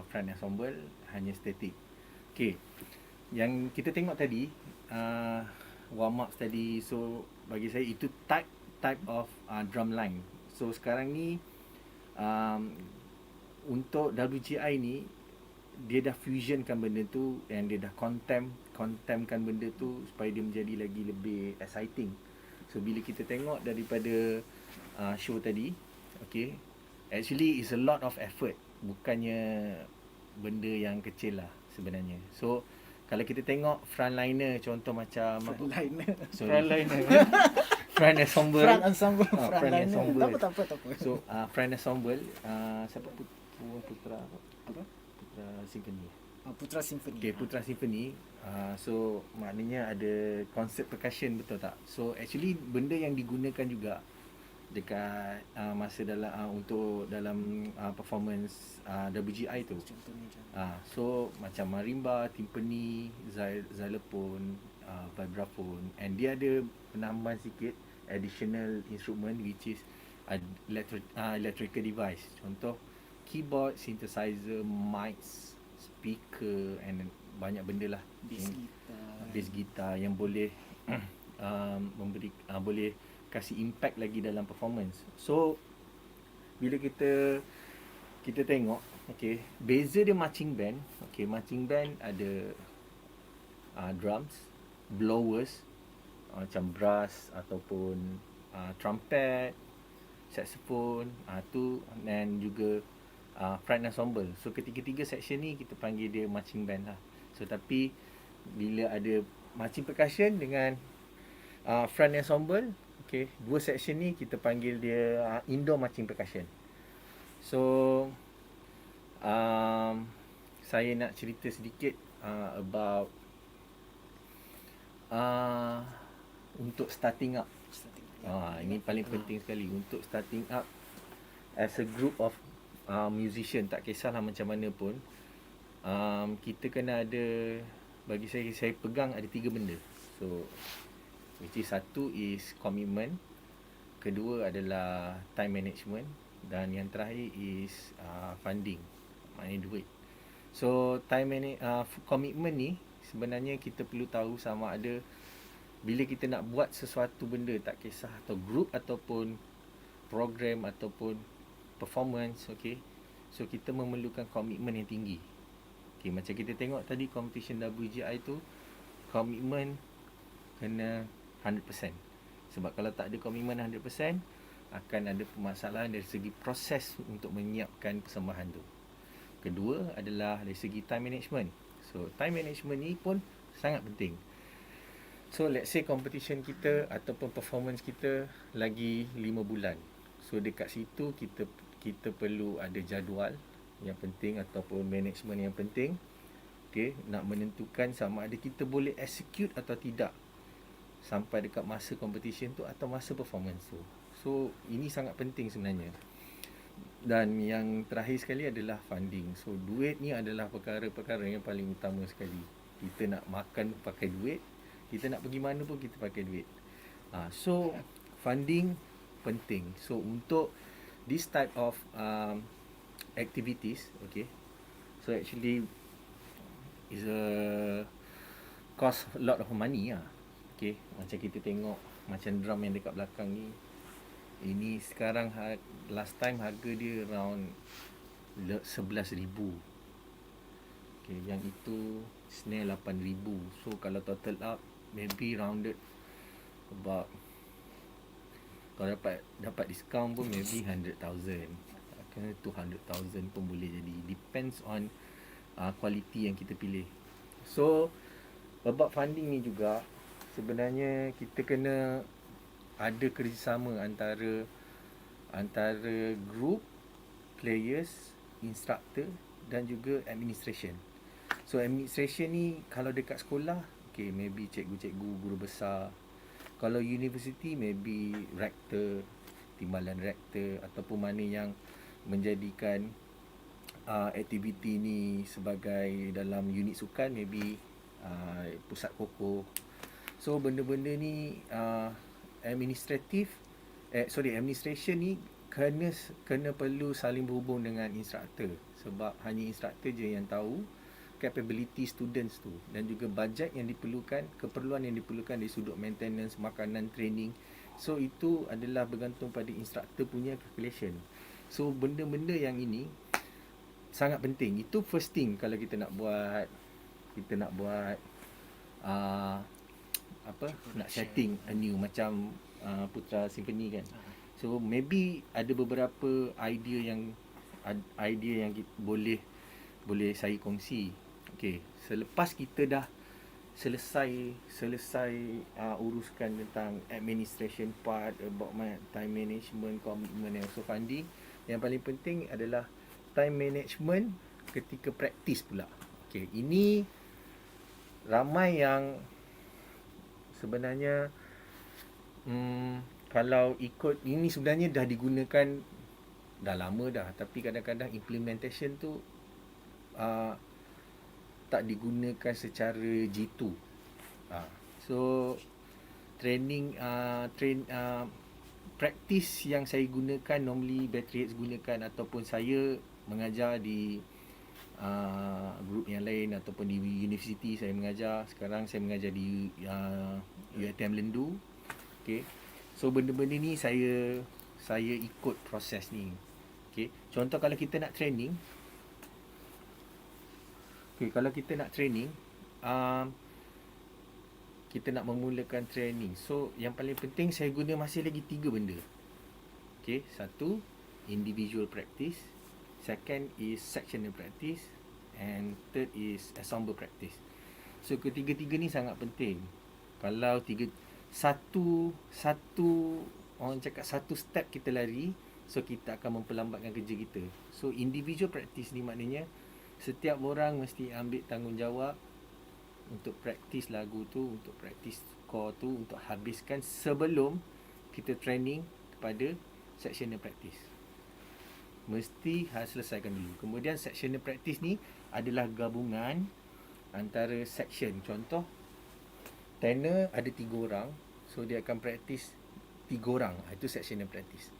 front ensemble hanya static. Okay, yang kita tengok tadi warm up tadi, so bagi saya itu type of drumline. So sekarang ni untuk WGI ni dia dah fusionkan benda tu and dia dah contempkan benda tu supaya dia menjadi lagi lebih exciting. So bila kita tengok daripada show tadi, okay, actually is a lot of effort, bukannya benda yang kecil lah sebenarnya. So kalau kita tengok frontliner, contoh macam frontliner. Front ensemble. Front ensemble. Front ensemble. Tak apa. So front ensemble, siapa Putra Simfoni. Putra Simfoni. Okay, Putra Simfoni. So maknanya ada konsep percussion, betul tak? So actually benda yang digunakan juga dekat masa dalam untuk dalam performance WGI tu. So macam marimba, timpani, xylophone, vibraphone, and dia ada penambahan sikit additional instrument which is electrical device. Contoh keyboard, synthesizer, mics, speaker and banyak benda lah. Bass guitar yang boleh memberi boleh kasih impact lagi dalam performance. So bila kita tengok, okay, beza dia marching band. Okay, marching band ada drums, blowers macam brass ataupun trumpet, saxophone, tu, dan juga front ensemble. So ketiga-tiga section ni kita panggil dia marching band lah. So tapi bila ada marching percussion dengan front ensemble, okay, dua section ni kita panggil dia indoor marching percussion. So saya nak cerita sedikit about untuk starting up. Ini paling penting sekali untuk starting up as a group of musician, tak kisahlah macam mana pun. Kita kena ada, bagi saya pegang ada 3 benda. So which is satu is commitment, kedua adalah time management, dan yang terakhir is funding, maknanya duit. So commitment ni sebenarnya kita perlu tahu sama ada bila kita nak buat sesuatu benda, tak kisah atau group ataupun program ataupun performance, okay, so kita memerlukan komitmen yang tinggi. Okay, macam kita tengok tadi competition WGI tu, komitmen kena 100%. Sebab kalau tak ada komitmen 100%, akan ada permasalahan dari segi proses untuk menyiapkan persembahan tu. Kedua adalah dari segi time management. So time management ni pun sangat penting. So let's say competition kita ataupun performance kita lagi 5 bulan. So dekat situ kita perlu ada jadual yang penting ataupun management yang penting. Okay, nak menentukan sama ada kita boleh execute atau tidak sampai dekat masa competition tu atau masa performance tu. So ini sangat penting sebenarnya. Dan yang terakhir sekali adalah funding. So duit ni adalah perkara-perkara yang paling utama sekali. Kita nak makan pakai duit, kita nak pergi mana pun kita pakai duit. So funding penting. So untuk this type of activities, okay, so actually is a cost a lot of money lah. Okay, macam kita tengok macam drum yang dekat belakang ni, ini sekarang last time harga dia around 11,000. Okay, yang itu snare 8,000. So kalau total up maybe rounded about, kalau dapat diskaun pun maybe 100,000. ke 200,000 pun boleh jadi. Depends on quality yang kita pilih. So bab funding ni juga sebenarnya kita kena ada kerjasama antara group, players, instructor dan juga administration. So administration ni kalau dekat sekolah, okay, maybe cikgu-cikgu, guru besar. Kalau university, maybe rektor, timbalan rektor, ataupun mana yang menjadikan aktiviti ni sebagai dalam unit sukan, maybe pusat kokoh. So benda-benda ni administration ni kena perlu saling berhubung dengan instructor, sebab hanya instructor je yang tahu capability students tu dan juga bajet yang diperlukan, keperluan yang diperlukan dari sudut maintenance, makanan, training. So itu adalah bergantung pada instructor punya calculation. So benda-benda yang ini sangat penting. Itu first thing kalau kita nak buat nak setting a new macam Putra Simfoni kan. So maybe ada beberapa idea yang boleh saya kongsi. Okay, selepas kita dah selesai uruskan tentang administration part, about time management, commitment and also funding, yang paling penting adalah time management ketika praktis pula. Okay, ini ramai yang sebenarnya kalau ikut ini sebenarnya dah digunakan dah lama dah, tapi kadang-kadang implementation tu tak digunakan secara jitu. So practice yang saya gunakan, normally Batteryheadz gunakan ataupun saya mengajar di group yang lain ataupun di universiti saya mengajar. Sekarang saya mengajar di UiTM Lendu. Okay. So benda-benda ni saya ikut proses ni. Okay. Contoh kalau kita nak training, kita nak memulakan training. So yang paling penting saya guna masih lagi 3 benda. Okay, 1 individual practice, second is sectional practice, and third is ensemble practice. So ketiga-tiga ni sangat penting. Kalau satu orang cakap satu step kita lari, so kita akan memperlambatkan kerja kita. So individual practice ni maknanya setiap orang mesti ambil tanggungjawab untuk praktis lagu tu, untuk praktis score tu, untuk habiskan sebelum kita training kepada sectional practice. Mesti harus selesaikan dulu. Kemudian sectional practice ni adalah gabungan antara section. Contoh, tenor ada 3 orang, so dia akan praktis 3 orang. Itu sectional practice.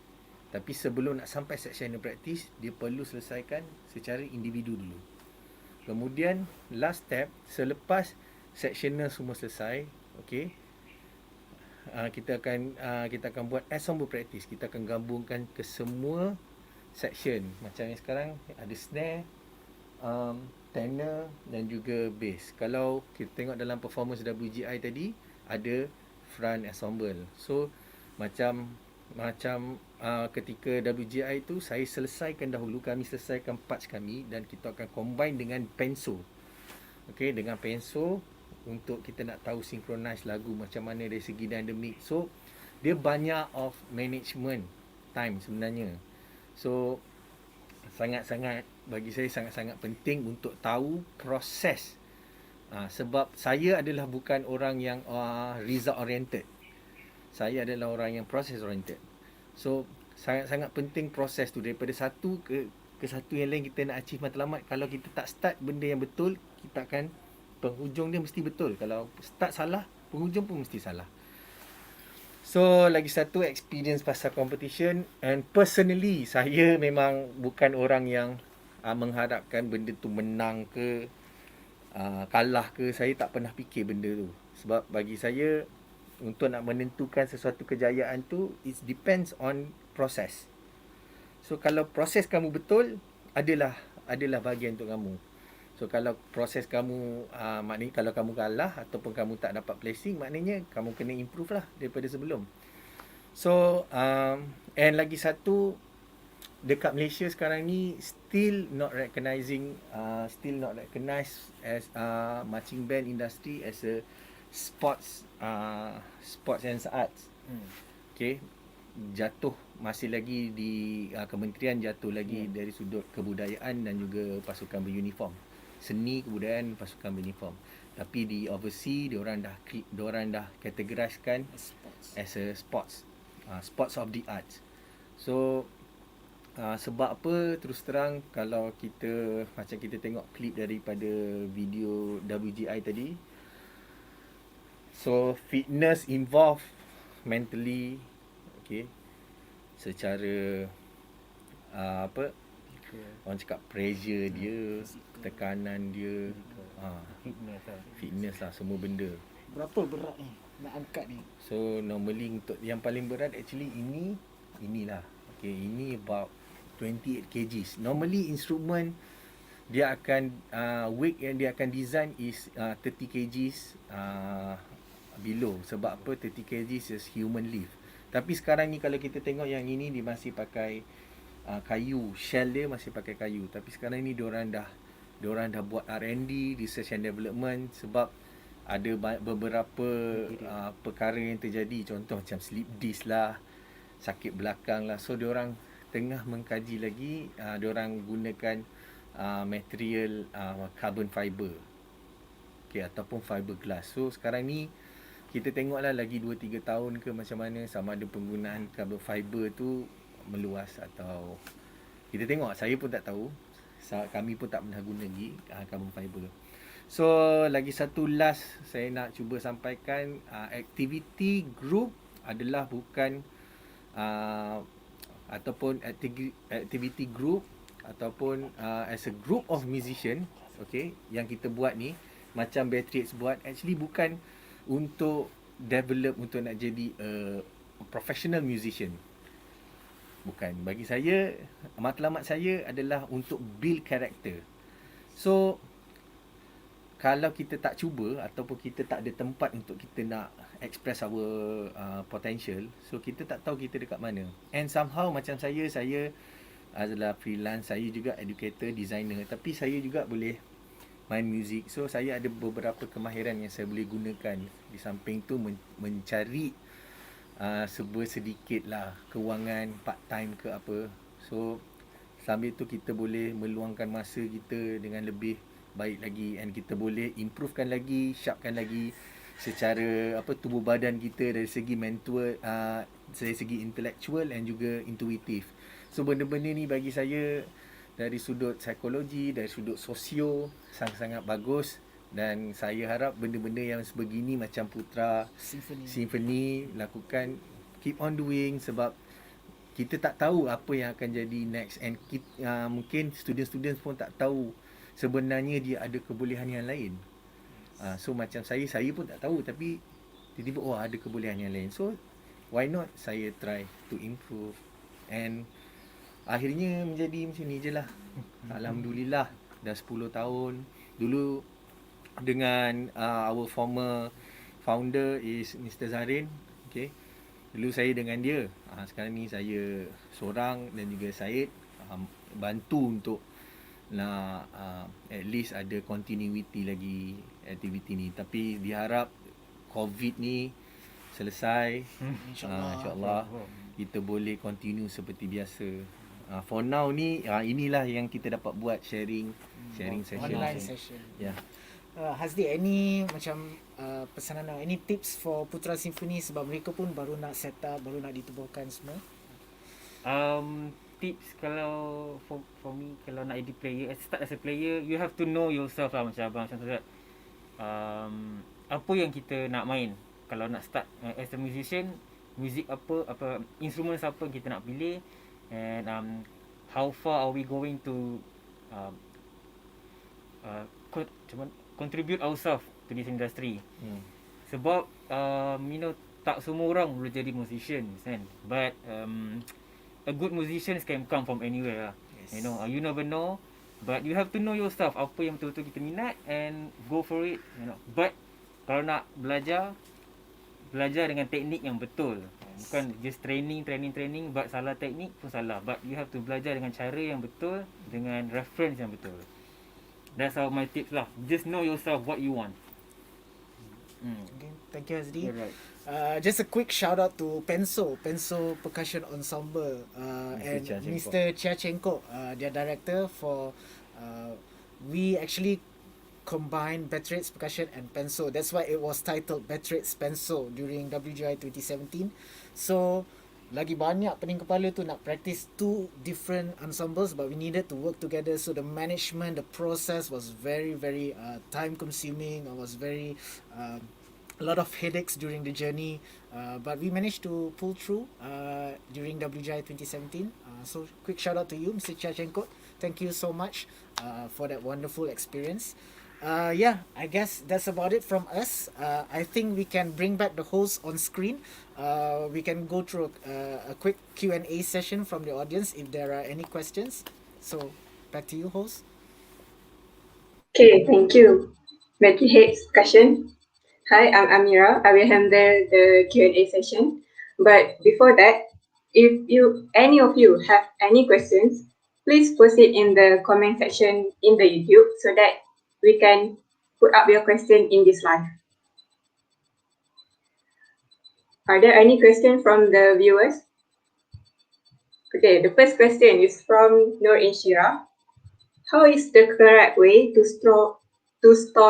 Tapi sebelum nak sampai sectional practice, dia perlu selesaikan secara individu dulu. Kemudian last step, selepas sectional semua selesai, okey, kita akan buat ensemble practice. Kita akan gabungkan ke semua section. Macam yang sekarang ada snare, tenor dan juga bass. Kalau kita tengok dalam performance WGI tadi, ada front ensemble. So macam ketika WGI tu saya selesaikan dahulu, kami selesaikan parts kami dan kita akan combine dengan penso. Okey, dengan penso untuk kita nak tahu synchronize lagu macam mana dari segi dynamic. So dia banyak of management time sebenarnya. So bagi saya sangat-sangat penting untuk tahu proses. Sebab saya adalah bukan orang yang result oriented. Saya adalah orang yang process oriented. So sangat-sangat penting proses tu, daripada satu ke satu yang lain kita nak achieve matlamat. Kalau kita tak start benda yang betul, kita akan penghujung dia mesti betul. Kalau start salah, penghujung pun mesti salah. So lagi satu, experience pasal competition. And personally, saya memang bukan orang yang mengharapkan benda tu menang ke kalah ke. Saya tak pernah fikir benda tu. Sebab bagi saya, untuk nak menentukan sesuatu kejayaan tu, it depends on proses. So kalau proses kamu betul, adalah bahagian untuk kamu. So kalau proses kamu maknanya kalau kamu kalah ataupun kamu tak dapat placing, maknanya kamu kena improve lah daripada sebelum. So and lagi satu, dekat Malaysia sekarang ni still not recognized as marching band industry as a sports and arts. Okay, masih lagi di kementerian jatuh lagi dari sudut kebudayaan dan juga pasukan beruniform, seni kebudayaan pasukan beruniform. Tapi di overseas diorang dah categoriskan as a sports of the arts. So sebab apa, terus terang, kalau kita macam kita tengok klip daripada video WGI tadi, so fitness involve mentally, okay, secara orang cakap pressure dia, tekanan dia, fitness lah, semua benda. Berapa berat ni nak angkat ni? So normally untuk yang paling berat actually inilah. Okay, ini about 28 kgs. Normally instrument dia akan weight yang dia akan design is 30 kgs below. Sebab apa? 30 kgs is human lift. Tapi sekarang ni kalau kita tengok yang ini, dia masih pakai kayu, shell dia masih pakai kayu. Tapi sekarang ni diorang dah buat R&D, research and development, sebab ada beberapa perkara yang terjadi, contoh macam slip disc lah, sakit belakang lah. So diorang tengah mengkaji lagi, diorang gunakan material carbon fiber, okay, ataupun fiberglass. So sekarang ni kita tengoklah lagi 2-3 tahun ke macam mana, sama ada penggunaan carbon fiber tu meluas atau kita tengok. Saya pun tak tahu, kami pun tak pernah guna lagi carbon fiber. So lagi satu last saya nak cuba sampaikan, activity group adalah bukan ataupun activity group ataupun as a group of musician, okay, yang kita buat ni, macam Batteryheadz buat, actually bukan untuk develop untuk nak jadi a professional musician. Bukan. Bagi saya, matlamat saya adalah untuk build character. So kalau kita tak cuba ataupun kita tak ada tempat untuk kita nak express our potential, so kita tak tahu kita dekat mana. And somehow macam saya adalah freelance, saya juga educator, designer, tapi saya juga boleh main muzik. So saya ada beberapa kemahiran yang saya boleh gunakan. Di samping tu mencari sedikit lah kewangan part time ke apa. So sambil tu kita boleh meluangkan masa kita dengan lebih baik lagi, and kita boleh improvekan lagi, sharpkan lagi secara tubuh badan kita dari segi mental, dari segi intellectual and juga intuitif. So benda-benda ni bagi saya dari sudut psikologi, dari sudut sosio sangat-sangat bagus, dan saya harap benda-benda yang sebegini macam Putra Simfoni lakukan, keep on doing, sebab kita tak tahu apa yang akan jadi next, and mungkin student-student pun tak tahu sebenarnya dia ada kebolehan yang lain. So macam saya pun tak tahu, tapi tiba-tiba ada kebolehan yang lain. So why not saya try to improve, and akhirnya menjadi macam ni je lah. Alhamdulillah dah 10 tahun. Dulu dengan our former founder is Mr. Zarin, okay. Dulu saya dengan dia, sekarang ni saya seorang dan juga Syed, bantu untuk nak at least ada continuity lagi aktiviti ni. Tapi diharap COVID ni selesai, insyaAllah kita boleh continue seperti biasa. For now ni inilah yang kita dapat buat, sharing session, online session. Yeah. Hasdi, any macam pesanan, any tips for Putra Simfoni, sebab mereka pun baru nak set up, baru nak ditubuhkan semua? Tips kalau for me, kalau nak jadi player, start as a player, you have to know yourself lah, macam abang macam tu. Apa yang kita nak main. Kalau nak start as a musician, music apa instrument apa kita nak pilih, and how far are we going to contribute ourselves to this industry. Sebab tak semua orang boleh jadi musician, kan? But a good musician can come from anywhere lah. Yes. You never know, but you have to know yourself, apa yang betul-betul kita minat, and go for it. But kalau nak belajar, belajar dengan teknik yang betul. Bukan just training, but salah teknik pun salah. But you have to belajar dengan cara yang betul, dengan reference yang betul. That's how my tips lah. Just know yourself what you want. Okay, thank you Hasdi. Alright. Just a quick shout out to Penso Percussion Ensemble and Chia Cheng Kok. Mr. Chia Cheng Kok, their director for we actually combined Batteryheadz Percussion and Penso. That's why it was titled Batteryheadz Penso during WGI 2017. So lagi banyak pening kepala tu nak practice two different ensembles, but we needed to work together. So the management, the process was very time consuming. It was very a lot of headaches during the journey, but we managed to pull through during WGI 2017. So quick shout out to you, Mr. Chia Cheng Kok. Thank you so much for that wonderful experience. Yeah, I guess that's about it from us. I think we can bring back the host on screen. We can go through a quick Q&A session from the audience if there are any questions. So back to you, host. Okay, thank you. Batteryheadz Percussion. Hi, I'm Amira. I will handle the Q&A session. But before that, if any of you have any questions, please post it in the comment section in the YouTube so that we can put up your question in this live. Are there any questions from the viewers? Okay, the first question is from Nur Inshira. How is the correct way to store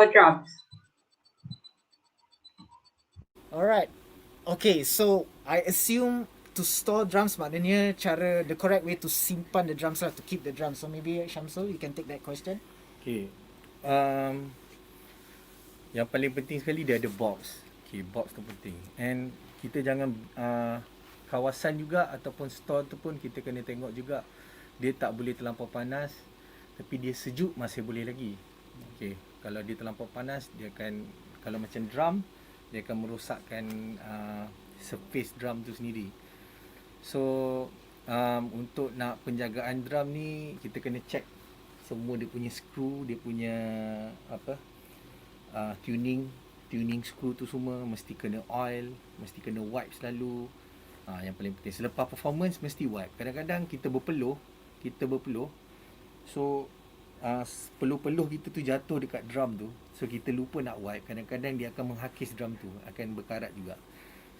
drums? Alright. Okay, so I assume to store drums maknanya the correct way to simpan the drums lah, to keep the drums. So maybe Shamsul, you can take that question. Okay. Yang paling penting sekali dia ada box. Okay, box tu penting. And kita jangan kawasan juga ataupun store tu pun kita kena tengok juga. Dia tak boleh terlampau panas, tapi dia sejuk masih boleh lagi. Okay, kalau dia terlampau panas, dia akan, kalau macam drum, dia akan merosakkan surface drum tu sendiri. So untuk nak penjagaan drum ni, kita kena check semua dia punya screw, dia punya tuning screw tu semua mesti kena oil, mesti kena wipe selalu. Yang paling penting selepas performance mesti wipe. Kadang-kadang kita berpeluh, so peluh-peluh kita tu jatuh dekat drum tu, so kita lupa nak wipe. Kadang-kadang dia akan menghakis drum tu, akan berkarat juga.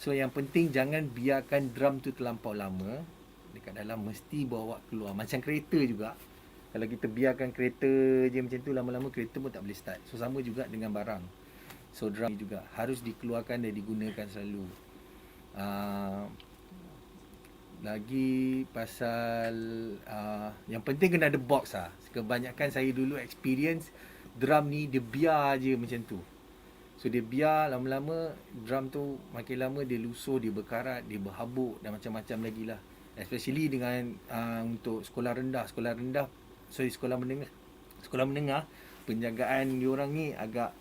So yang penting jangan biarkan drum tu terlampau lama dekat dalam, mesti bawa keluar. Macam kereta juga, kalau kita biarkan kereta je macam tu, lama-lama kereta pun tak boleh start. So sama juga dengan barang. So drum juga harus dikeluarkan dan digunakan selalu. Lagi pasal yang penting kena ada box lah. Kebanyakan saya dulu experience drum ni dia biar je macam tu. So dia biar, lama-lama drum tu makin lama dia lusuh, dia berkarat, dia berhabuk dan macam-macam lagi lah. Especially dengan untuk sekolah menengah, penjagaan diorang ni agak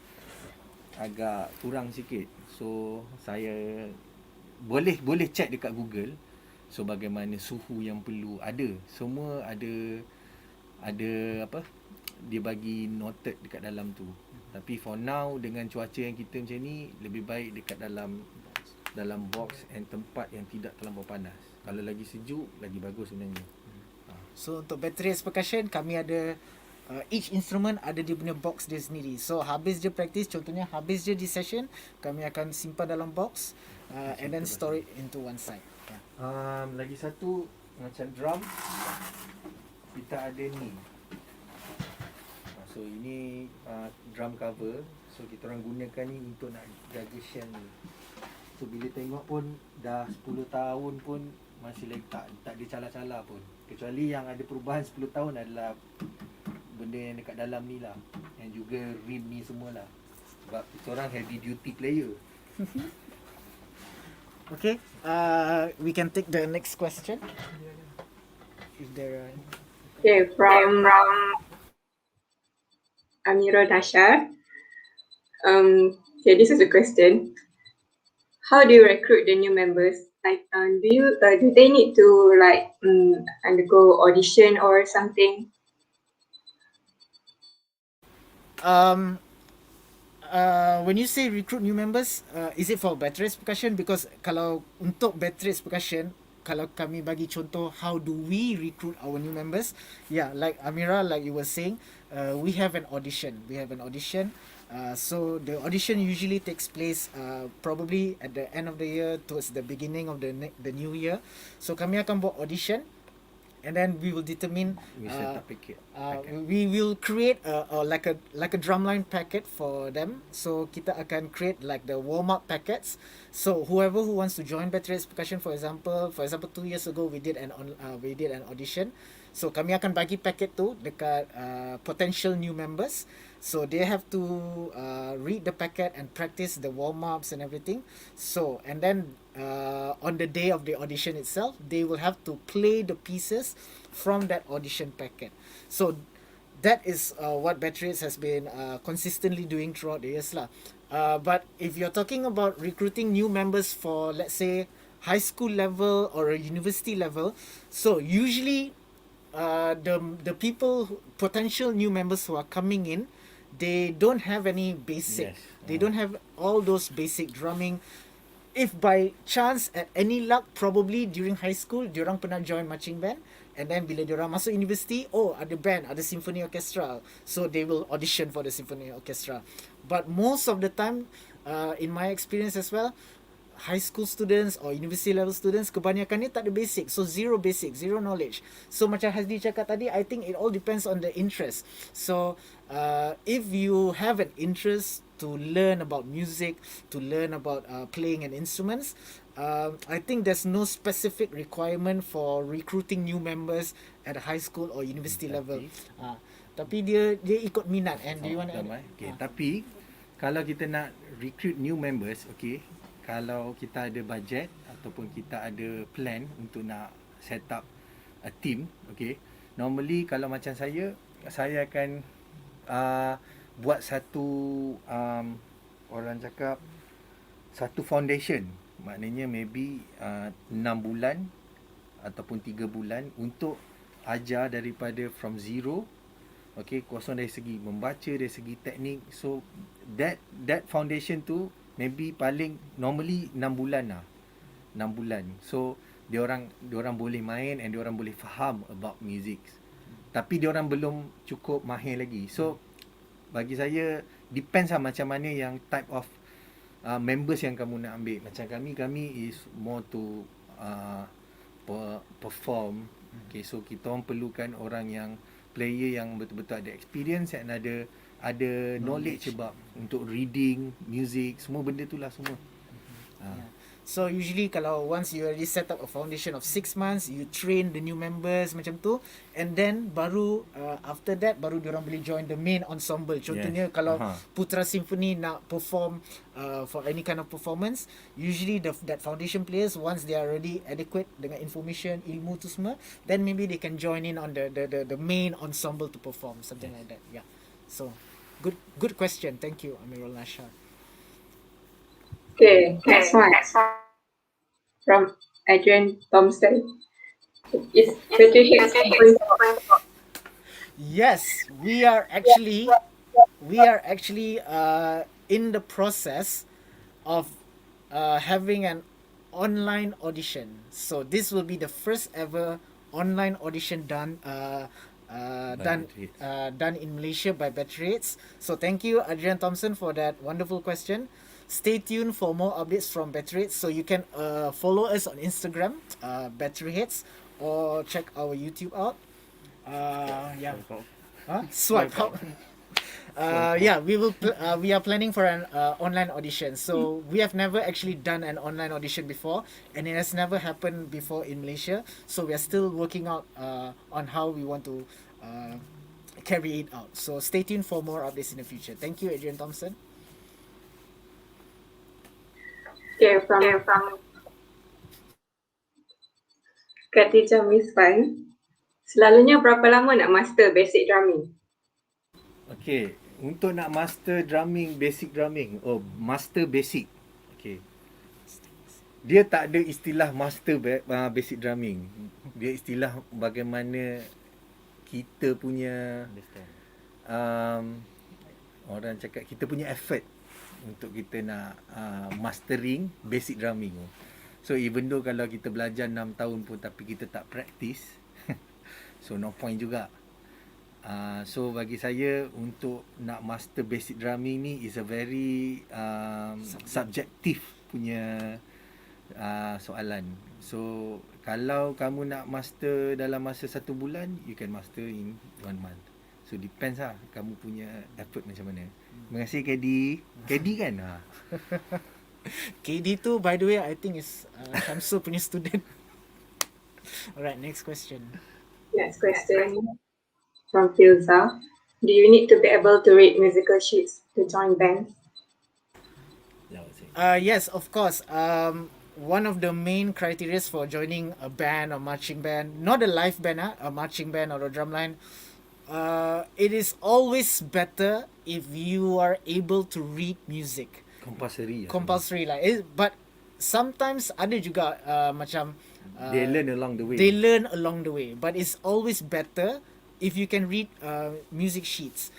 kurang sikit. So saya boleh check dekat Google. So bagaimana suhu yang perlu ada, semua ada dia bagi noted dekat dalam tu. Tapi for now dengan cuaca yang kita macam ni, lebih baik dekat dalam box and tempat yang tidak terlampau panas. Kalau lagi sejuk, lagi bagus sebenarnya. So untuk Batteryheadz Percussion, kami ada each instrument ada dia punya box dia sendiri. So habis je practice, contohnya habis je di session, kami akan simpan dalam box and then store it into one side. Lagi satu macam drum, kita ada ni. So ini drum cover. So kita orang gunakan ni untuk nak jaga shell ni. So bila tengok pun dah 10 tahun pun masih lagi tak ada cala-cala pun. Kecuali yang ada perubahan 10 tahun adalah benda yang dekat dalam ni lah, yang juga rim ni semualah. Sebab kita orang heavy duty player. Okay, we can take the next question. If there are... Okay, from Amira Dasha. Okay, this is a question. How do you recruit the new members? Like, do they need to undergo audition or something? when you say recruit new members, is it for Batteryheadz Percussion? Because kalau untuk Batteryheadz Percussion, kalau kami bagi contoh, how do we recruit our new members? Yeah, like Amira, like you were saying, we have an audition. So the audition usually takes place probably at the end of the year, towards the beginning of the new year. So kami akan buat audition, and then we will determine. We set up packet. We will create like a drumline packet for them. So kita akan create like the warm up packets. So whoever who wants to join Batteryheadz Percussion, for example 2 years ago we did an audition. So kami akan bagi packet tu dekat potential new members. So they have to read the packet and practice the warm ups and everything. So and then on the day of the audition itself, they will have to play the pieces from that audition packet. So that is what Batteryheadz has been consistently doing throughout the years lah. But if you're talking about recruiting new members for, let's say, high school level or a university level, so usually the people, potential new members who are coming in, they don't have any basic. Yes. They don't have all those basic drumming. If by chance, at any luck, probably during high school, diorang pernah join marching band, and then bila diorang masuk university, oh ada band, ada symphony orchestra, so they will audition for the symphony orchestra. But most of the time, in my experience as well, high school students or university level students, kebanyakan ni tak ada basic. So zero basic, zero knowledge. So macam Hasdi cakap tadi, I think it all depends on the interest. So if you have an interest to learn about music, to learn about playing an instruments, I think there's no specific requirement for recruiting new members at a high school or university level. Tapi dia ikut minat. And do you want to add? Okay, tapi kalau kita nak recruit new members, okay, kalau kita ada budget ataupun kita ada plan untuk nak set up a team, okay, normally kalau macam saya akan buat satu orang cakap satu foundation, maknanya maybe 6 bulan ataupun 3 bulan untuk ajar daripada from zero, okay, kosong dari segi membaca, dari segi teknik. So that foundation tu maybe paling normally 6 bulan lah. 6 bulan. So diorang boleh main and diorang boleh faham about music. Tapi diorang belum cukup mahir lagi. So bagi saya depends lah macam mana yang type of members yang kamu nak ambil. Macam kami is more to perform. Okay, so kita orang perlukan orang yang player yang betul-betul ada experience and ada knowledge about untuk reading, music, semua benda tu lah semua. Yeah. So usually kalau once you already set up a foundation of 6 months, you train the new members macam tu, and then baru after that baru diorang boleh join the main ensemble. Contohnya kalau Putra Simfoni nak perform for any kind of performance, usually that foundation players, once they are already adequate dengan information, ilmu tu semua, then maybe they can join in on the main ensemble to perform, something like that. Yeah. So good question. Thank you, Amirul Nashar. Okay, next one from Adrian Thompson. Is Batteryheadz Yes, we are actually in the process of having an online audition. So this will be the first ever online audition done in Malaysia by Batteryheadz. So thank you, Adrian Thompson, for that wonderful question. Stay tuned for more updates from Batteryheadz. So you can follow us on Instagram, Batteryheadz, or check our YouTube out. Swipe out. We are planning for an online audition. So we have never actually done an online audition before, and it has never happened before in Malaysia. So we are still working out on how we want to carry it out. So stay tuned for more updates in the future. Thank you, Adrian Thompson. Okay, from Khatijah Misfan. Selalunya berapa lama nak master basic drumming? Okay, untuk nak master drumming, basic drumming, master basic. Okay, dia tak ada istilah master basic drumming. Dia istilah bagaimana kita punya orang cakap kita punya effort untuk kita nak mastering basic drumming tu. So even though kalau kita belajar 6 tahun pun tapi kita tak practice, so no point juga. So bagi saya untuk nak master basic drumming ni is a very subjektif punya soalan. So kalau kamu nak master dalam masa 1 bulan, you can master in 1 month. So depends lah kamu punya effort macam mana. Terima kasih KD. KD kan? KD tu by the way I think is Shamsul punya student. Alright, next question. Next question from Filza. Do you need to be able to read musical sheets to join bands? Yes, of course. One of the main criteria for joining a band or marching band, not a live band, a marching band or a drumline, it is always better if you are able to read music. Compulsory lah. But sometimes ada juga macam they learn along the way. They learn along the way, but it's always better if you can read music sheets.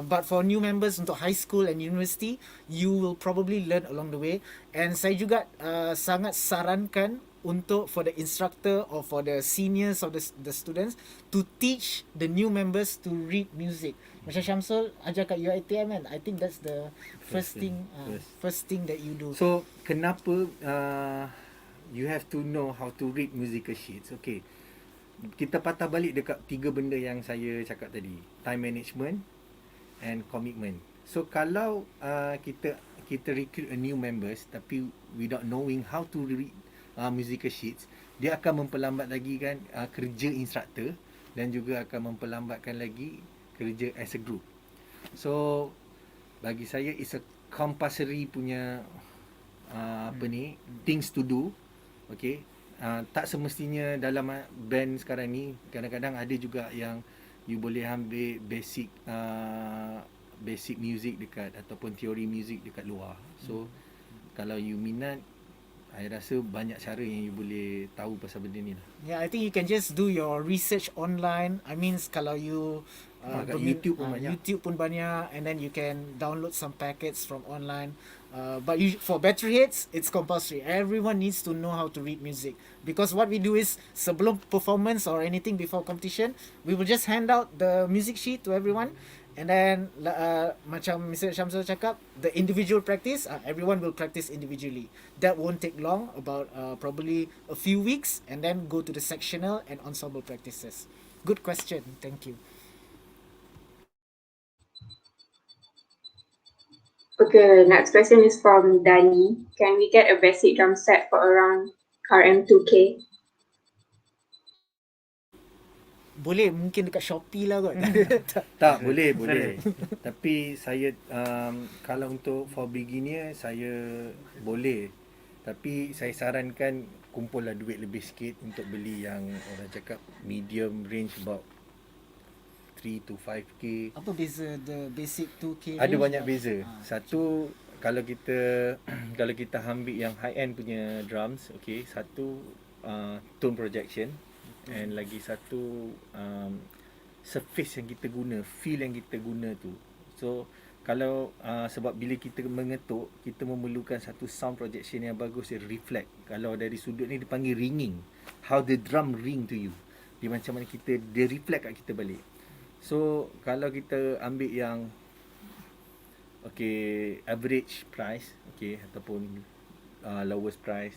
But for new members untuk high school and university, you will probably learn along the way. And saya juga sangat sarankan untuk for the instructor or for the seniors of the students to teach the new members to read music. Macam Shamsul ajar kat UiTM kan, I think that's the first thing that you do. So kenapa you have to know how to read musical sheets? Okay, kita patah balik dekat 3 benda yang saya cakap tadi. Time management and commitment. So kalau kita recruit a new members tapi without knowing how to read musical sheets, dia akan memperlambat lagi kan kerja instructor dan juga akan memperlambatkan lagi kerja as a group. So bagi saya it's a compulsory punya things to do. Okay, tak semestinya dalam band sekarang ni, kadang-kadang ada juga yang you boleh ambil basic music dekat ataupun teori music dekat luar. So kalau you minat, I rasa banyak cara yang you boleh tahu pasal benda ni lah. Yeah, I think you can just do your research online. I mean kalau you kat YouTube pun banyak. YouTube pun banyak, and then you can download some packets from online. But for Batteryheadz, it's compulsory. Everyone needs to know how to read music, because what we do is sebelum performance or anything before competition, we will just hand out the music sheet to everyone, and then macam Mr. Shamsul cakap, the individual practice, everyone will practice individually. That won't take long, about probably a few weeks, and then go to the sectional and ensemble practices. Good question, thank you. Okay, next question is from Dari. Can we get a basic drum set for around RM2K? Boleh, mungkin dekat Shopee lah kot. Tak, boleh. Tapi saya kalau untuk for beginner saya boleh. Tapi saya sarankan kumpullah duit lebih sikit untuk beli yang orang cakap medium range about 3 to 5K. Apa beza the basic 2K? Ada banyak beza. Satu, kalau kita ambil yang high end punya drums, okay, satu tone projection, and lagi satu surface yang kita guna, feel yang kita guna tu. So kalau sebab bila kita mengetuk, kita memerlukan satu sound projection yang bagus, yang reflect. Kalau dari sudut ni dipanggil ringing, how the drum ring to you, dia macam mana dia reflect kat kita balik. So kalau kita ambil yang average price, ataupun lowest price,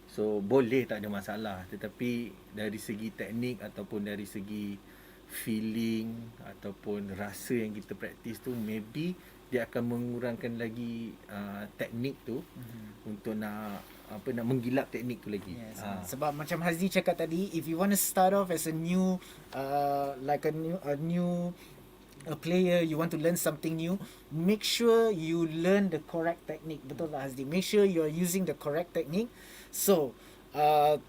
so boleh, tak ada masalah. Tetapi dari segi teknik ataupun dari segi feeling ataupun rasa yang kita practice tu, maybe dia akan mengurangkan lagi teknik tu untuk nak menggilap teknik tu lagi. Yes, sebab macam Hazi cakap tadi, if you want to start off as a new player, you want to learn something new, make sure you learn the correct technique. Betul tak Hazi? Make sure you are using the correct technique. So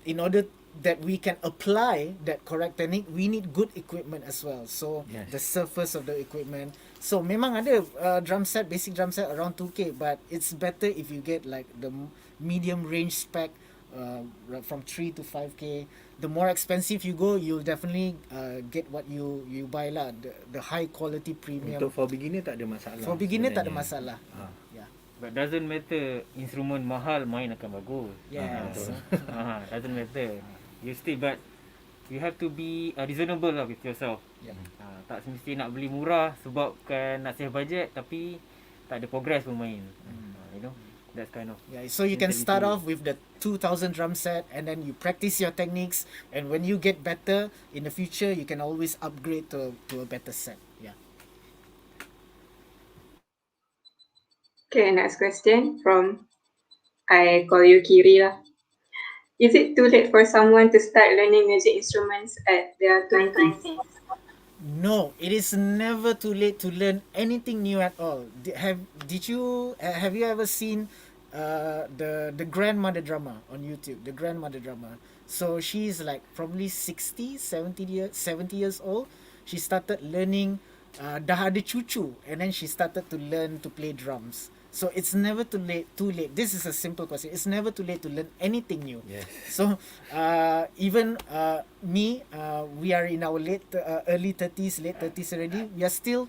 in order that we can apply that correct technique, we need good equipment as well. So yes, the surface of the equipment. So memang ada basic drum set around 2K, but it's better if you get like the medium range spec from 3 to 5K. The more expensive you go, you'll definitely get what you buy lah, the high quality premium. Untuk for beginner tak ada masalah. For beginner tak ada masalah. Yeah. But doesn't matter instrumen mahal main akan bagus. Yes. Doesn't matter. You still, but you have to be reasonable lah with yourself. Yep. Tak semesti nak beli murah sebabkan nak save budget tapi tak ada progress pun main. You know, that's kind of. Yeah, so you can start mentality. off with the 2000 drum set and then you practice your techniques, and when you get better in the future you can always upgrade to a better set. Yeah. Okay, next question from, I call you Kiri lah. Is it too late for someone to start learning music instruments at their 20s? No, it is never too late to learn anything new at all. Have you ever seen the grandmother drummer on YouTube? The grandmother drummer. So she's like probably 60 years old. She started learning dah ada cucu, and then she started to learn to play drums. So it's never too late. This is a simple question. It's never too late to learn anything new. Yes. So even me, we are in our early 30s, late 30s already. We are still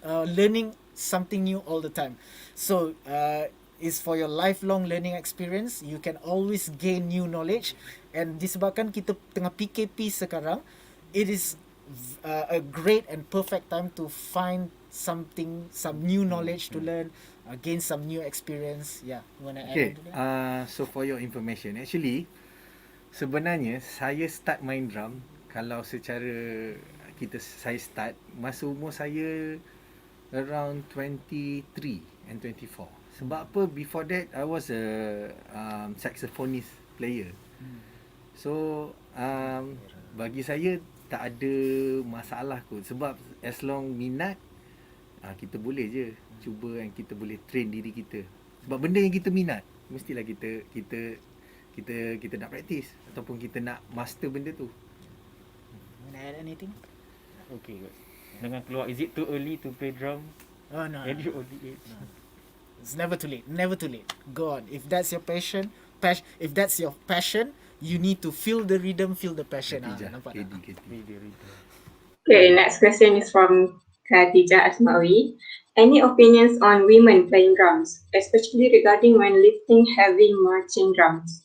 learning something new all the time. So is for your lifelong learning experience. You can always gain new knowledge. And disebabkan kita tengah PKP sekarang, it is a great and perfect time to find some new knowledge to learn, gain some new experience. Yeah, you wanna add Okay, on to that? so for your information, actually sebenarnya saya start main drum kalau secara saya start masa umur saya around 23 and 24. Sebab apa, before that I was a saxophonist player. So bagi saya tak ada masalah kot, sebab as long minat kita boleh je cuba, and kita boleh train diri kita. Sebab benda yang kita minat mestilah kita nak practice ataupun kita nak master benda tu. Wanna add anything? Okay, good. Dengan keluar, is it too early to play drum Oh no. at your early age? It's never too late. Never too late. Go on. If that's your passion, if that's your passion, you need to feel the rhythm, feel the passion. Nampak tak? Really. Okay, next question is from Khadijah Asmawi. Any opinions on women playing drums, especially regarding when lifting heavy marching drums?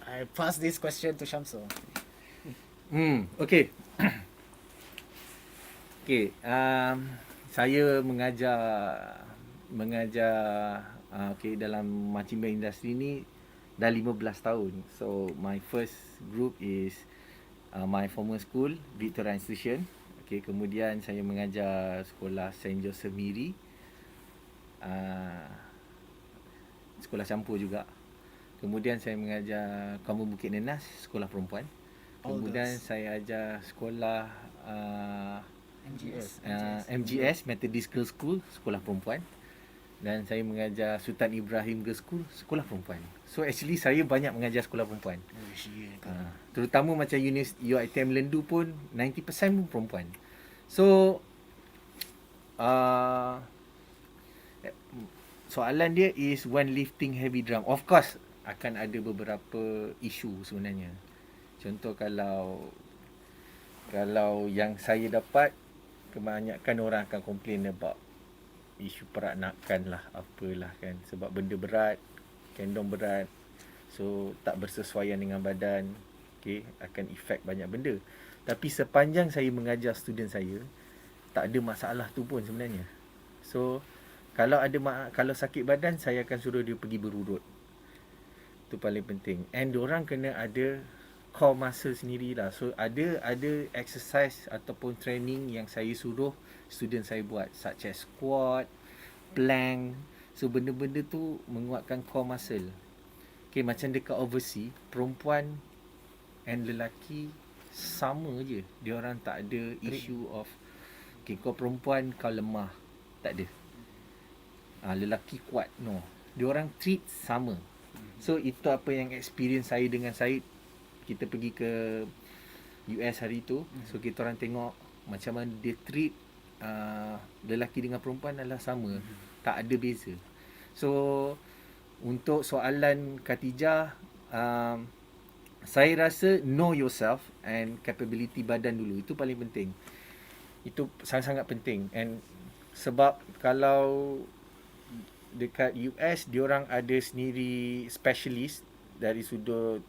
I pass this question to Shamsul. Okay. Okay, saya mengajar okay, dalam marching band industri ni dah 15 tahun. So my first group is my former school, Victoria Institution. Okay, kemudian saya mengajar sekolah St. Joseph Miri, sekolah campur juga. Kemudian saya mengajar Kamu Bukit Nenas, sekolah perempuan. Kemudian saya ajar sekolah MGS, Methodist Girls School, sekolah perempuan. Dan saya mengajar Sultan Ibrahim Girls School, sekolah perempuan. So actually saya banyak mengajar sekolah perempuan. Terutama macam UiTM Lendu pun 90% pun perempuan. So soalan dia is when lifting heavy drum. Of course akan ada beberapa isu sebenarnya. Contoh kalau yang saya dapat, kebanyakan orang akan complain about isu peranakan lah, apalah kan, sebab benda berat, kendong berat, so tak bersesuaian dengan badan, okay, akan efek banyak benda. Tapi sepanjang saya mengajar student saya, tak ada masalah tu pun sebenarnya. So kalau sakit badan, saya akan suruh dia pergi berurut. Itu paling penting. And diorang kena ada core muscle sendirilah. So ada exercise ataupun training yang saya suruh student saya buat, such as squat, plank. So benda-benda tu menguatkan core muscle. Okay, macam dekat overseas, perempuan and lelaki sama je. Diorang tak ada issue of okay, kau perempuan kau lemah, tak ada. Lelaki kuat, no. Diorang treat sama. So itu apa yang experience saya dengan Syed. Kita pergi ke US hari tu. So kita orang tengok macam mana dia treat lelaki dengan perempuan adalah sama. Tak ada beza. So untuk soalan Khatijah, saya rasa know yourself and capability badan dulu. Itu paling penting. Itu sangat-sangat penting. And sebab kalau dekat US diorang ada sendiri specialist dari sudut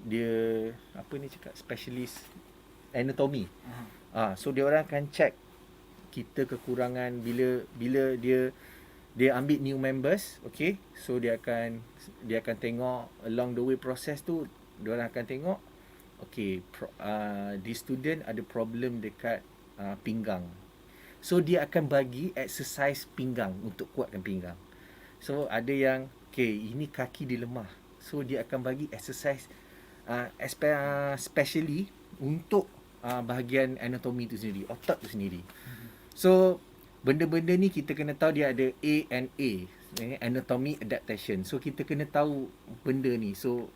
dia apa ni cakap, specialist anatomy. So diorang akan check kita kekurangan bila dia ambil new members, okay, so dia akan tengok along the way proses tu, diorang akan tengok okay, this student ada problem dekat pinggang, so dia akan bagi exercise pinggang untuk kuatkan pinggang. So ada yang okay, ini kaki dia lemah, so dia akan bagi exercise specially untuk bahagian anatomi tu sendiri, otot tu sendiri. So benda-benda ni kita kena tahu dia ada A and A, anatomy adaptation. So kita kena tahu benda ni, so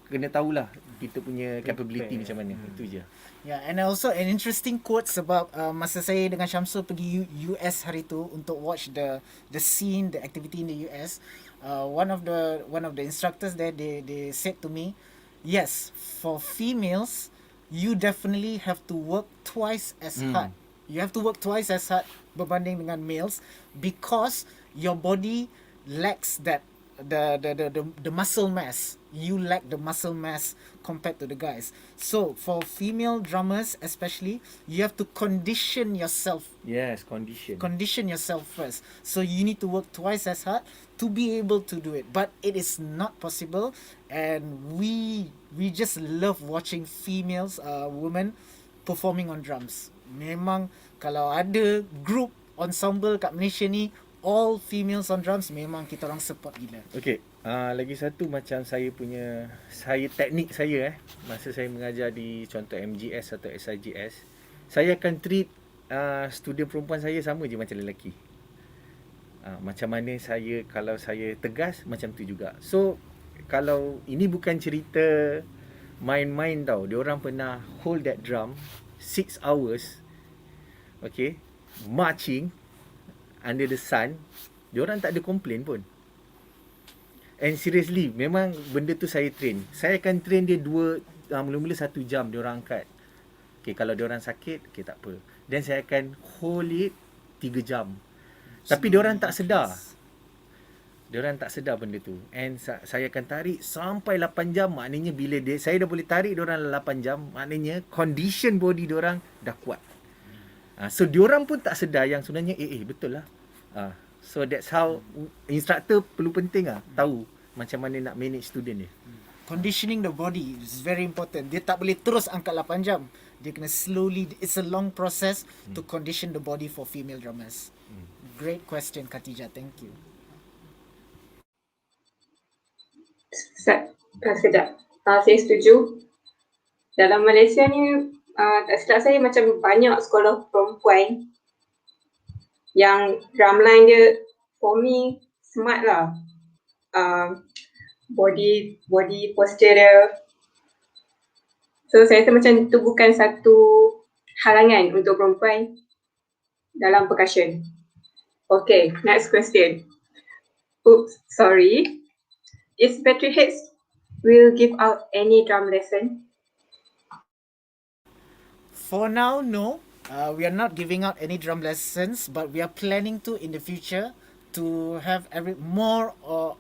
kena tahulah kita punya capability macam mana. Itu je. Yeah, and also an interesting quote sebab masa saya dengan Syamsul pergi US hari tu untuk watch the scene, the activity in the US, one of the instructors there, they said to me, yes, for females you definitely have to work twice as hard. You have to work twice as hard berbanding dengan males because your body lacks that the muscle mass. You lack the muscle mass compared to the guys. So for female drummers especially, you have to condition yourself. Yes, condition. Condition yourself first. So you need to work twice as hard to be able to do it. But it is not possible, and we just love watching females, women performing on drums. Memang kalau ada group ensemble kat Malaysia ni all females on drums, memang kita orang support gila. Okay, lagi satu macam teknik saya masa saya mengajar di contoh MGS atau SIGS, saya akan treat student perempuan saya sama je macam lelaki. Macam mana kalau saya tegas, macam tu juga. So kalau ini bukan cerita main-main tau, diorang pernah hold that drum 6 hours, okay, marching under the sun, diorang tak ada complain pun. And seriously, memang benda tu saya train. Saya akan train dia mula-mula 1 jam diorang angkat. Okay, kalau diorang sakit, okay, tak apa. Then saya akan hold it 3 jam. Tapi diorang tak sedar. Diorang tak sedar benda tu. And saya akan tarik sampai 8 jam. Maknanya bila saya dah boleh tarik diorang 8 jam, maknanya condition body diorang dah kuat. So diorang pun tak sedar yang sebenarnya betul lah. So that's how instructor perlu penting tahu macam mana nak manage student dia. Conditioning the body is very important. Dia tak boleh terus angkat 8 jam. Dia kena slowly, it's a long process to condition the body for female drummers. Great question, Khatijah. Thank you. Sekejap. Saya setuju. Dalam Malaysia ni, tak silap saya macam banyak sekolah perempuan yang drumline dia for me smart lah. Body posture dia. So saya rasa macam tu bukan satu halangan untuk perempuan dalam percussion. Okay, next question. Oops, sorry. Is Batteryheadz will give out any drum lesson? For now, no. We are not giving out any drum lessons, but we are planning to in the future to have more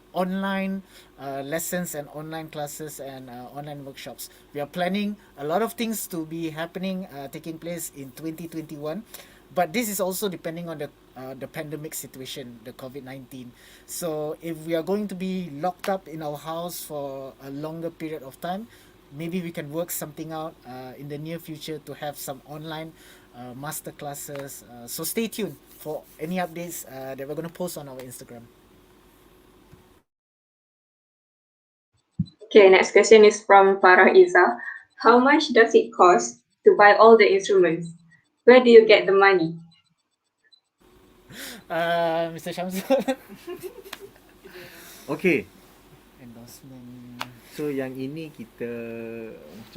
online lessons and online classes and online workshops. We are planning a lot of things to be happening, taking place in 2021. But this is also depending on the pandemic situation, the COVID-19. So if we are going to be locked up in our house for a longer period of time, maybe we can work something out in the near future to have some online master classes. So stay tuned for any updates that we're going to post on our Instagram. Okay, next question is from Farah Iza. How much does it cost to buy all the instruments? Where do you get the money? Mr. Syamsul. Okay. Endorsement. So yang ini kita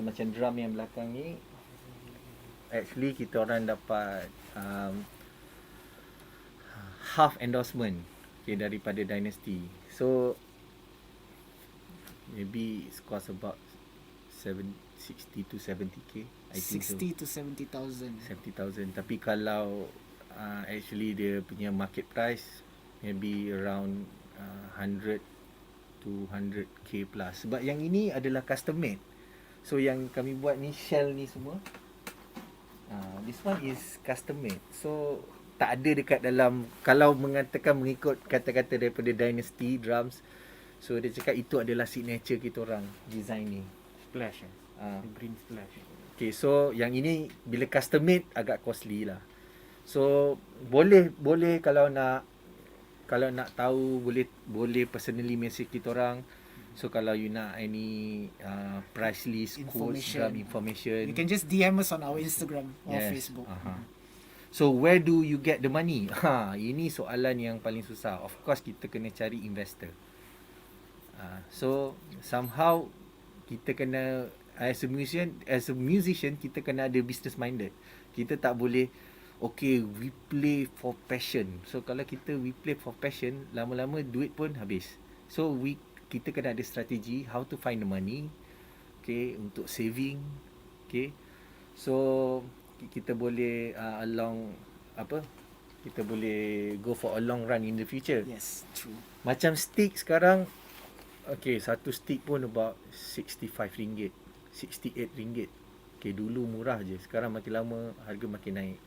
macam drum yang belakang ni, actually kita orang dapat half endorsement, okay, daripada Dynasty. So maybe it's cost about 60 to 70k. I think 60 to 70,000. 70,000. Tapi kalau actually dia punya market price maybe around 100 to 100k plus. Sebab yang ini adalah custom made. So yang kami buat ni shell ni semua, this one is custom made. So tak ada dekat dalam, kalau mengatakan mengikut kata-kata daripada Dynasty Drums, so dia cakap itu adalah signature kita orang design ni. Splash The green splash. Okay, so yang ini bila custom made agak costly lah. So boleh kalau nak tahu boleh personally message kita orang. So kalau you nak any price list, quotes, information, You can just DM us on our Instagram or Facebook. So where do you get the money? Ini soalan yang paling susah. Of course kita kena cari investor. So somehow kita kena, as a musician kita kena ada business minded. Kita tak boleh okay we play for passion. So kalau we play for passion, lama-lama duit pun habis. So kita kena ada strategi how to find the money, okay, untuk saving, okay. So kita boleh kita boleh go for a long run in the future. Yes, true. Macam stick sekarang, okay, satu stick pun about RM65, RM68. Okay, dulu murah je, sekarang makin lama harga makin naik.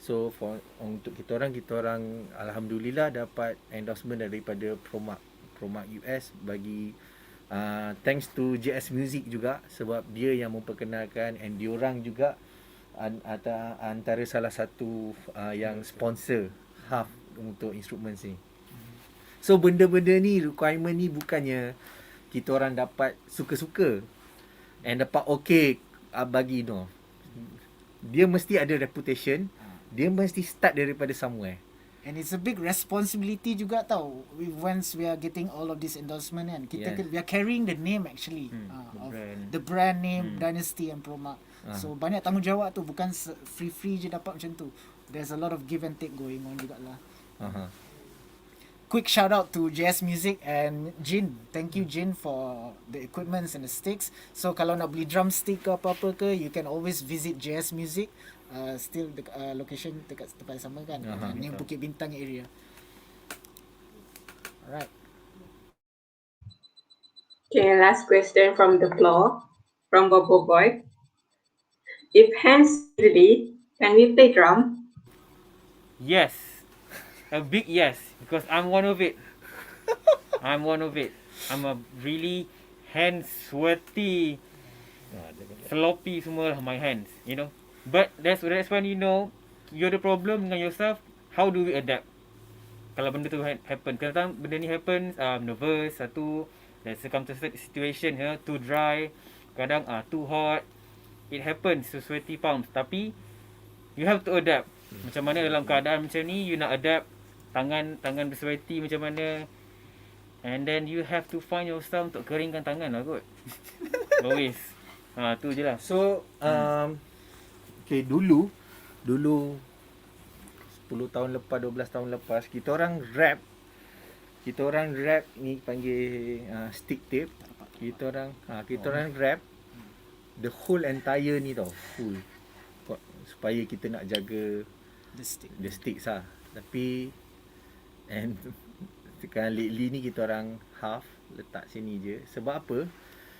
So untuk kita orang alhamdulillah dapat endorsement daripada Promark US bagi thanks to JS Music juga, sebab dia yang memperkenalkan, and diorang juga antara salah satu yang sponsor half untuk instruments ni. So benda-benda ni, requirement ni bukannya kita orang dapat suka-suka and dapat okay bagi, no. Dia mesti ada reputation. Dia mesti start daripada somewhere. And it's a big responsibility juga tau. Once we are getting all of this endorsement kan, we are carrying the name actually of the brand name Dynasty and Promark. So banyak tanggungjawab tu, bukan free je dapat macam tu. There's a lot of give and take going on jugalah. Quick shout out to JS Music and Jin. Thank you Jin for the equipments and the sticks. So kalau nak beli drumstick ke apa-apa ke, you can always visit JS Music. Still location dekat tempat sama kan, ni Bukit Bintang area. Alright. Okay, last question from the floor, from Bobo Boy. If hands really, can we play drum? Yes, a big yes, because I'm one of it. I'm a really hand sweaty, floppy semua lah my hands, you know. But that's when you know you're the problem dengan yourself. How do we adapt kalau benda tu happen? Kadang-kadang benda ni happen, nervous, satu, the circumstances situation too dry, kadang too hot. It happens, so sweaty palms. Tapi you have to adapt. Macam mana dalam keadaan macam ni, you nak adapt, tangan bersweaty macam mana, and then you have to find yourself untuk keringkan tangan lah kot. Always. Tu je lah. So okay, dulu 10 tahun lepas, 12 tahun lepas, kita orang rap ni panggil stick tape. Kita orang rap the whole entire ni tau, full, supaya kita nak jaga the sticks lah. Tapi and sekarang lately ni kita orang half letak sini je. Sebab apa?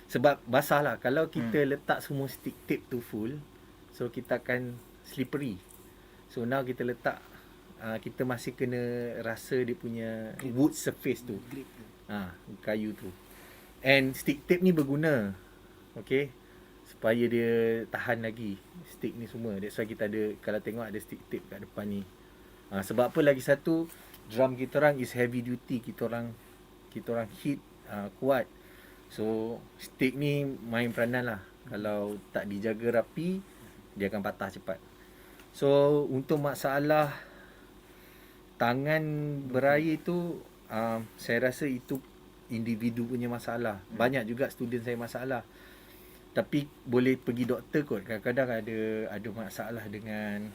Sebab basah lah. Kalau kita letak semua stick tape tu full, so kita akan slippery. So now kita letak, kita masih kena rasa dia punya wood surface tu, kayu tu. And stick tape ni berguna, okay, supaya dia tahan lagi stick ni semua. That's why kita ada, kalau tengok ada stick tape kat depan ni. Sebab apa, lagi satu, drum kita orang is heavy duty. Kita orang hit kuat. So stick ni main peranan lah. Kalau tak dijaga rapi, dia akan patah cepat. So untuk masalah tangan berair tu, saya rasa itu individu punya masalah. Banyak juga student saya masalah. Tapi boleh pergi doktor kot. Kadang-kadang ada masalah dengan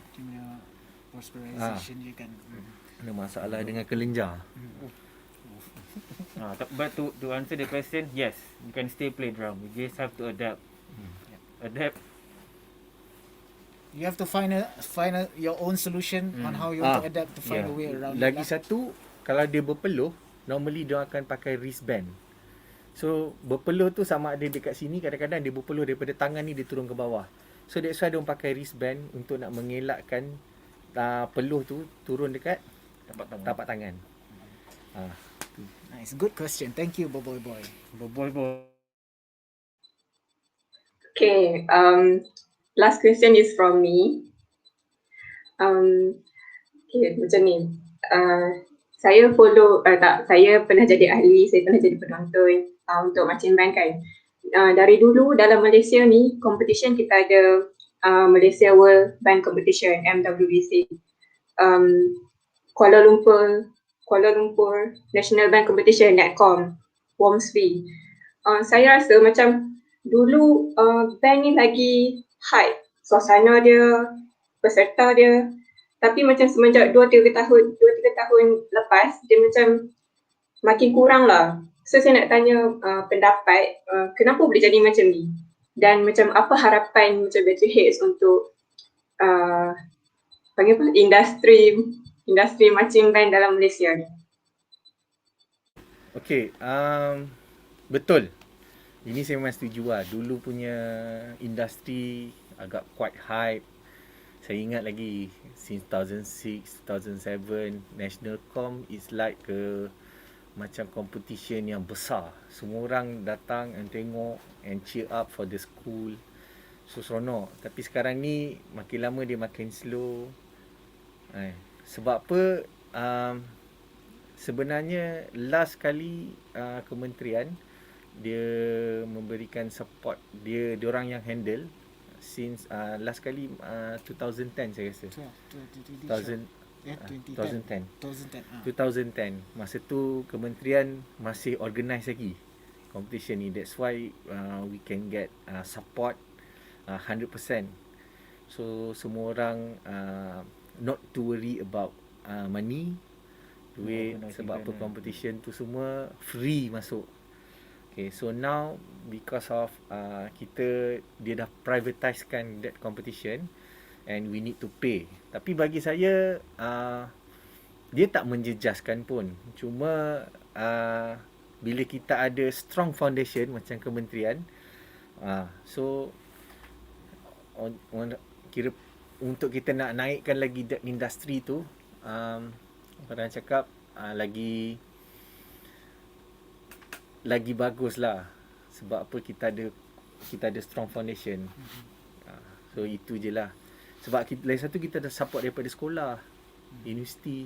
perspiration je kan. Ada masalah dengan kelenjar. But to answer the question, yes, you can still play drum. You just have to adapt. Adapt. You have to find your own solution on how you want to adapt to find a way around it. Lagi satu, kalau dia berpeluh, normally dia akan pakai wristband. So berpeluh tu sama ada dekat sini, kadang-kadang dia berpeluh daripada tangan ni dia turun ke bawah. So that's why dia pakai wristband untuk nak mengelakkan peluh tu turun dekat tapak tangan. Nice, good question. Thank you, Boboy Boy. Okay, last question is from me. Okay, macam ni. Saya pernah jadi ahli, saya pernah jadi penonton untuk marching band kan. Dari dulu dalam Malaysia ni, competition kita ada Malaysia World Band Competition, MWBC. Kuala Lumpur National Band Competition, NetCom, WOMSB. Saya rasa macam dulu band ni lagi hype, suasana dia, peserta dia. Tapi macam semenjak 2-3 tahun lepas, dia macam makin kurang lah. So saya nak tanya pendapat, kenapa boleh jadi macam ni? Dan macam apa harapan macam Batteryheadz untuk industri marching band dalam Malaysia ni? Okay, betul. Ini saya memang setuju lah. Dulu punya industri agak quite hype. Saya ingat lagi since 2006, 2007, National Com is like macam competition yang besar. Semua orang datang and tengok and cheer up for the school. So seronok. Tapi sekarang ni makin lama dia makin slow. Sebab apa? Sebenarnya last kali kementerian dia memberikan support, dia orang yang handle since last kali 2010 saya rasa. 2010. Masa tu kementerian masih organize lagi competition ni. That's why we can get support 100%. So semua orang not to worry about money, duit, sebab apa competition tu semua free masuk. Okay, so now because of dia dah privatisekan that competition and we need to pay. Tapi bagi saya dia tak menjejaskan pun. Cuma bila kita ada strong foundation macam kementerian, so kira untuk kita nak naikkan lagi that industri tu, orang cakap lagi bagus lah. Sebab apa, kita ada strong foundation. So itu je lah. Sebab lagi satu, kita ada support daripada sekolah, universiti.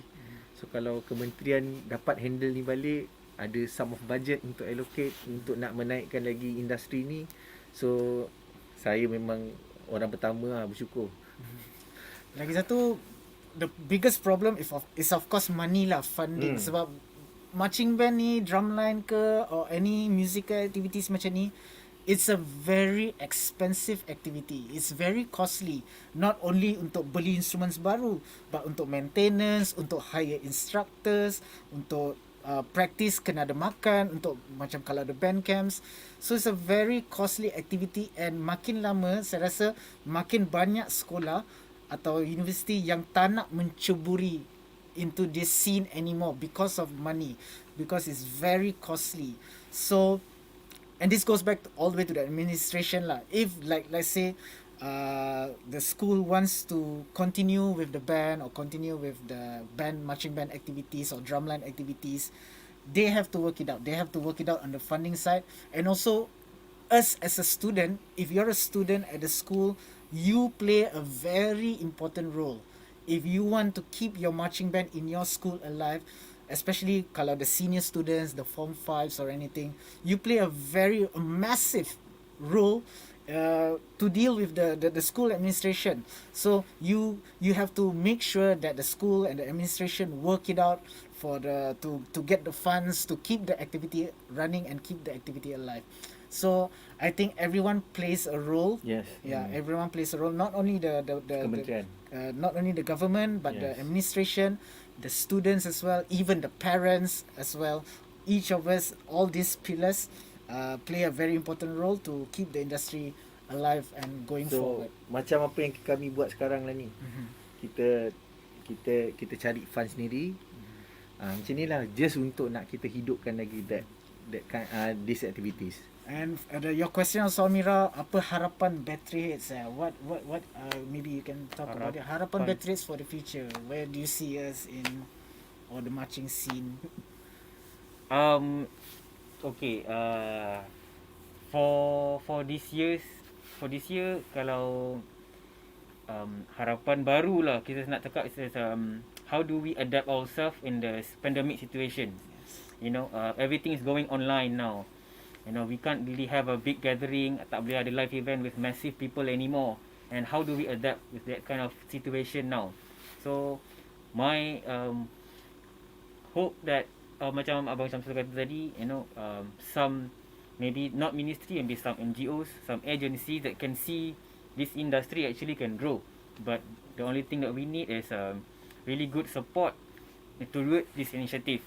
So kalau kementerian dapat handle ni balik, ada sum of budget untuk allocate untuk nak menaikkan lagi industri ni, so saya memang orang pertama lah bersyukur. Lagi satu, the biggest problem is of course money lah, funding. Sebab marching band ni, drumline ke, or any musical activities macam ni, it's a very expensive activity. It's very costly. Not only untuk beli instruments baru, but untuk maintenance, untuk hire instructors, untuk practice kena ada makan, untuk macam kalau ada band camps. So it's a very costly activity, and makin lama saya rasa makin banyak sekolah atau universiti yang tak nak menceburi into this scene anymore because of money, because it's very costly. So, and this goes back all the way to the administration lah. If like let's say the school wants to continue with the band or continue with the marching band activities or drumline activities, they have to work it out. They have to work it out on the funding side. And also, us as a student, if you're a student at the school, you play a very important role. If you want to keep your marching band in your school alive, especially kalau the senior students, the form 5s or anything, you play a massive role to deal with the school administration. So you have to make sure that the school and the administration work it out to get the funds to keep the activity running and keep the activity alive. So I think everyone plays a role. Yes. Yeah, everyone plays a role. Not only the not only the government, but the administration, the students as well, even the parents as well. Each of us, all these pillars, play a very important role to keep the industry alive and going So forward. macam apa yang kami buat sekarang lah ni. Kita cari fund sendiri. Macam ni lah, just untuk nak kita hidupkan lagi that kind, these activities. And your question also, Mira, apa harapan Batteryheadz? What maybe you can talk about it. Harapan Batteryheadz for the future. Where do you see us in or the marching scene? Okay. For this year kalau harapan baru lah kita nak cakap is how do we adapt ourselves in the pandemic situation. You know, everything is going online now. You know, we can't really have a big gathering, tak boleh ada live event with massive people anymore. And how do we adapt with that kind of situation now? So my hope that macam Abang Syamsul kata tadi, you know, some maybe not ministry, maybe some NGOs, some agencies that can see this industry actually can grow. But the only thing that we need is really good support toward this initiative.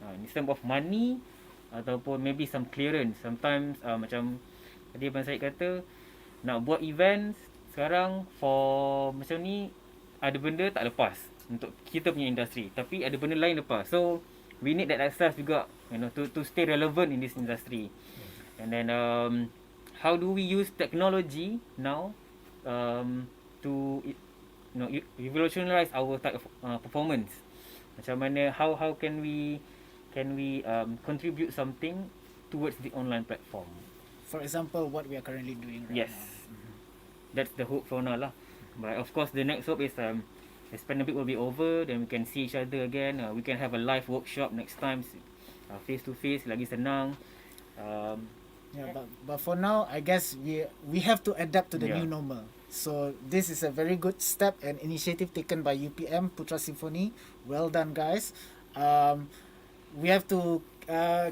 In terms of money ataupun maybe some clearance. Sometimes macam tadi Abang Syed kata, nak buat events sekarang for macam ni, ada benda tak lepas untuk kita punya industri, tapi ada benda lain lepas. So we need that access juga, you know, to stay relevant in this industry. And then how do we use technology now to you know, revolutionize our type of performance. Macam mana, how can we contribute something towards the online platform. For example, what we are currently doing right Yes. now. That's the hope for now lah. But of course the next hope is as pandemic will be over, then we can see each other again. We can have a live workshop next time, face to face, lagi senang. Yeah, but for now, I guess we have to adapt to the Yeah. new normal. So this is a very good step and initiative taken by UPM Putra Simfoni. Well done, guys. We have to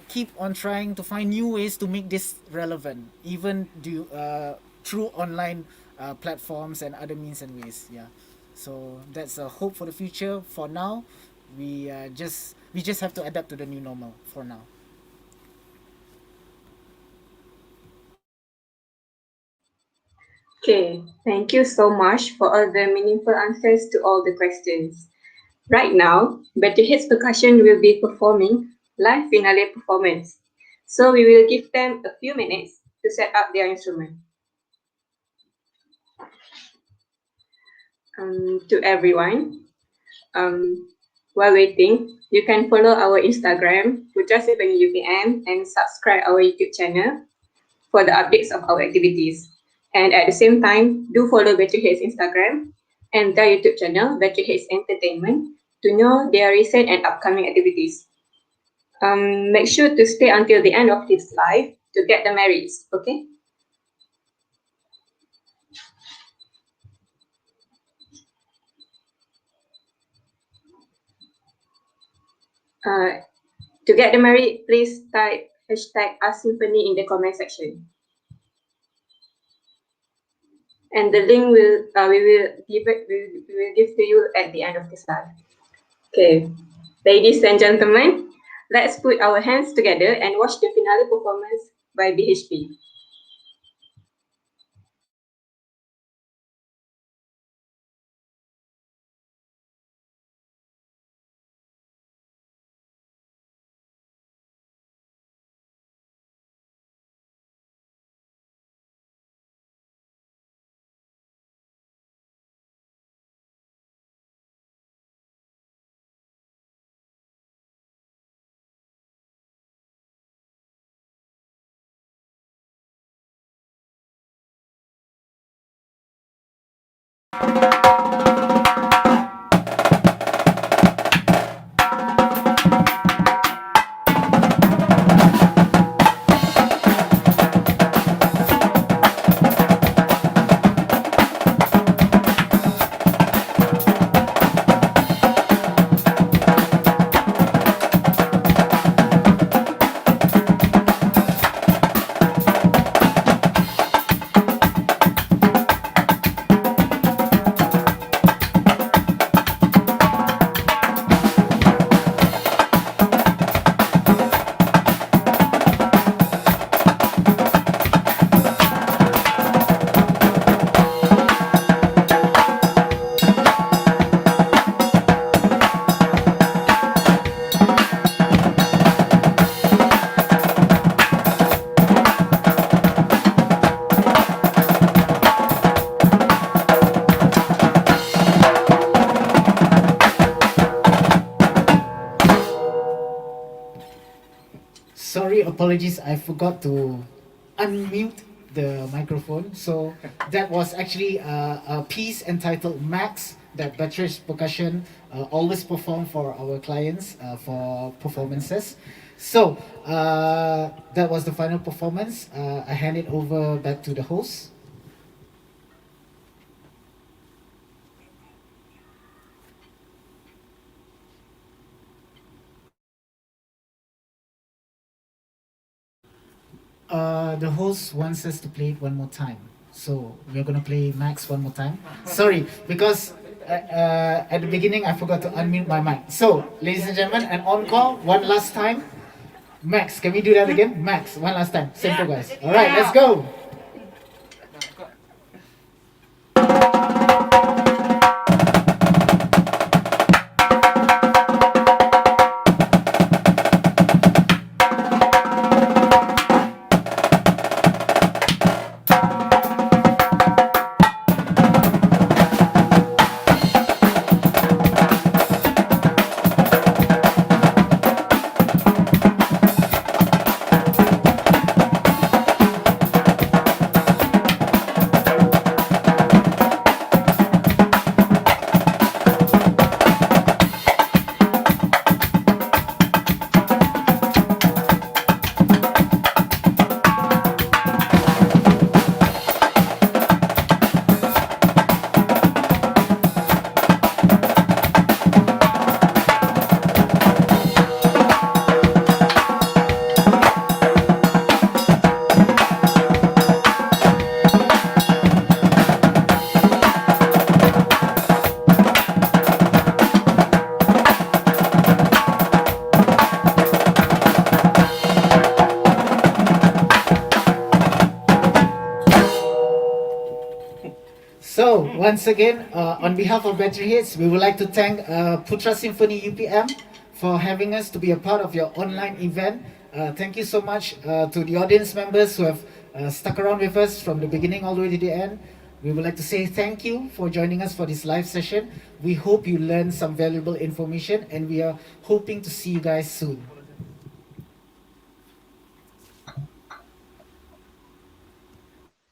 keep on trying to find new ways to make this relevant, even through online platforms and other means and ways. Yeah. So that's a hope for the future. For now, we just have to adapt to the new normal for now. Okay, thank you so much for all the meaningful answers to all the questions. Right now, Batteryheadz Percussion will be performing live finale performance. So we will give them a few minutes to set up their instrument. To everyone, while waiting, you can follow our Instagram, Putra Simfoni UPM, and subscribe our YouTube channel for the updates of our activities. And at the same time, do follow Batteryheadz Instagram and their YouTube channel, Batteryheadz Entertainment, to know their recent and upcoming activities. Make sure to stay until the end of this live to get the merits, okay? To get the merit, please type #AskSymphony in the comment section. And the link we will give to you at the end of this live. Okay, ladies and gentlemen, let's put our hands together and watch the finale performance by BHP. Sorry, apologies, I forgot to unmute the microphone. So that was actually a piece entitled Max that Batteryheadz Percussion always perform for our clients for performances. So that was the final performance. I hand it over back to the host. The host wants us to play it one more time. So we're gonna play Max one more time. Sorry, because at the beginning I forgot to unmute my mic. So, ladies and gentlemen, an encore, one last time. Max, can we do that again? Max, one last time. Simple, guys. All right, let's go. So, once again, on behalf of Batteryheadz, we would like to thank Putra Simfoni UPM for having us to be a part of your online event. Thank you so much to the audience members who have stuck around with us from the beginning all the way to the end. We would like to say thank you for joining us for this live session. We hope you learned some valuable information, and we are hoping to see you guys soon.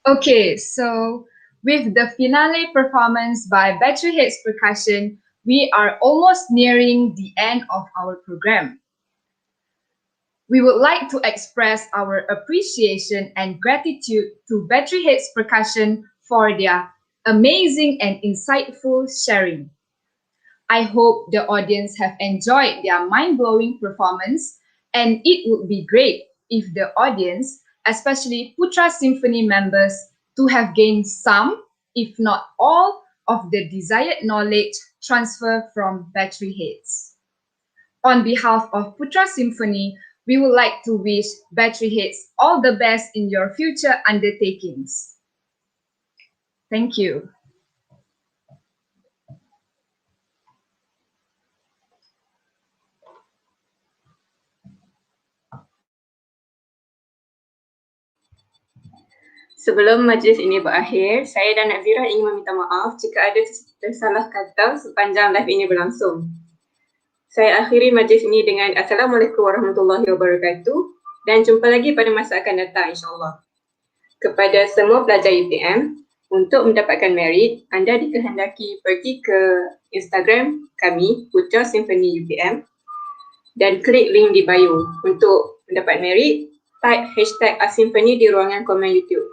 Okay, so with the finale performance by Batteryheadz Percussion, we are almost nearing the end of our program. We would like to express our appreciation and gratitude to Batteryheadz Percussion for their amazing and insightful sharing. I hope the audience have enjoyed their mind-blowing performance, and it would be great if the audience, especially Putra Symphony members, to have gained some, if not all, of the desired knowledge transfer from Batteryheadz. On behalf of Putra Symphony, we would like to wish Batteryheadz all the best in your future undertakings. Thank you. Sebelum majlis ini berakhir, saya dan Nazira ingin meminta maaf jika ada tersalah kata sepanjang live ini berlangsung. Saya akhiri majlis ini dengan Assalamualaikum warahmatullahi wabarakatuh dan jumpa lagi pada masa akan datang insyaAllah. Kepada semua pelajar UPM, untuk mendapatkan merit, anda dikehendaki pergi ke Instagram kami, Putra Simfoni UPM, dan klik link di bio. Untuk mendapat merit, type hashtag Asimfoni di ruangan komen YouTube.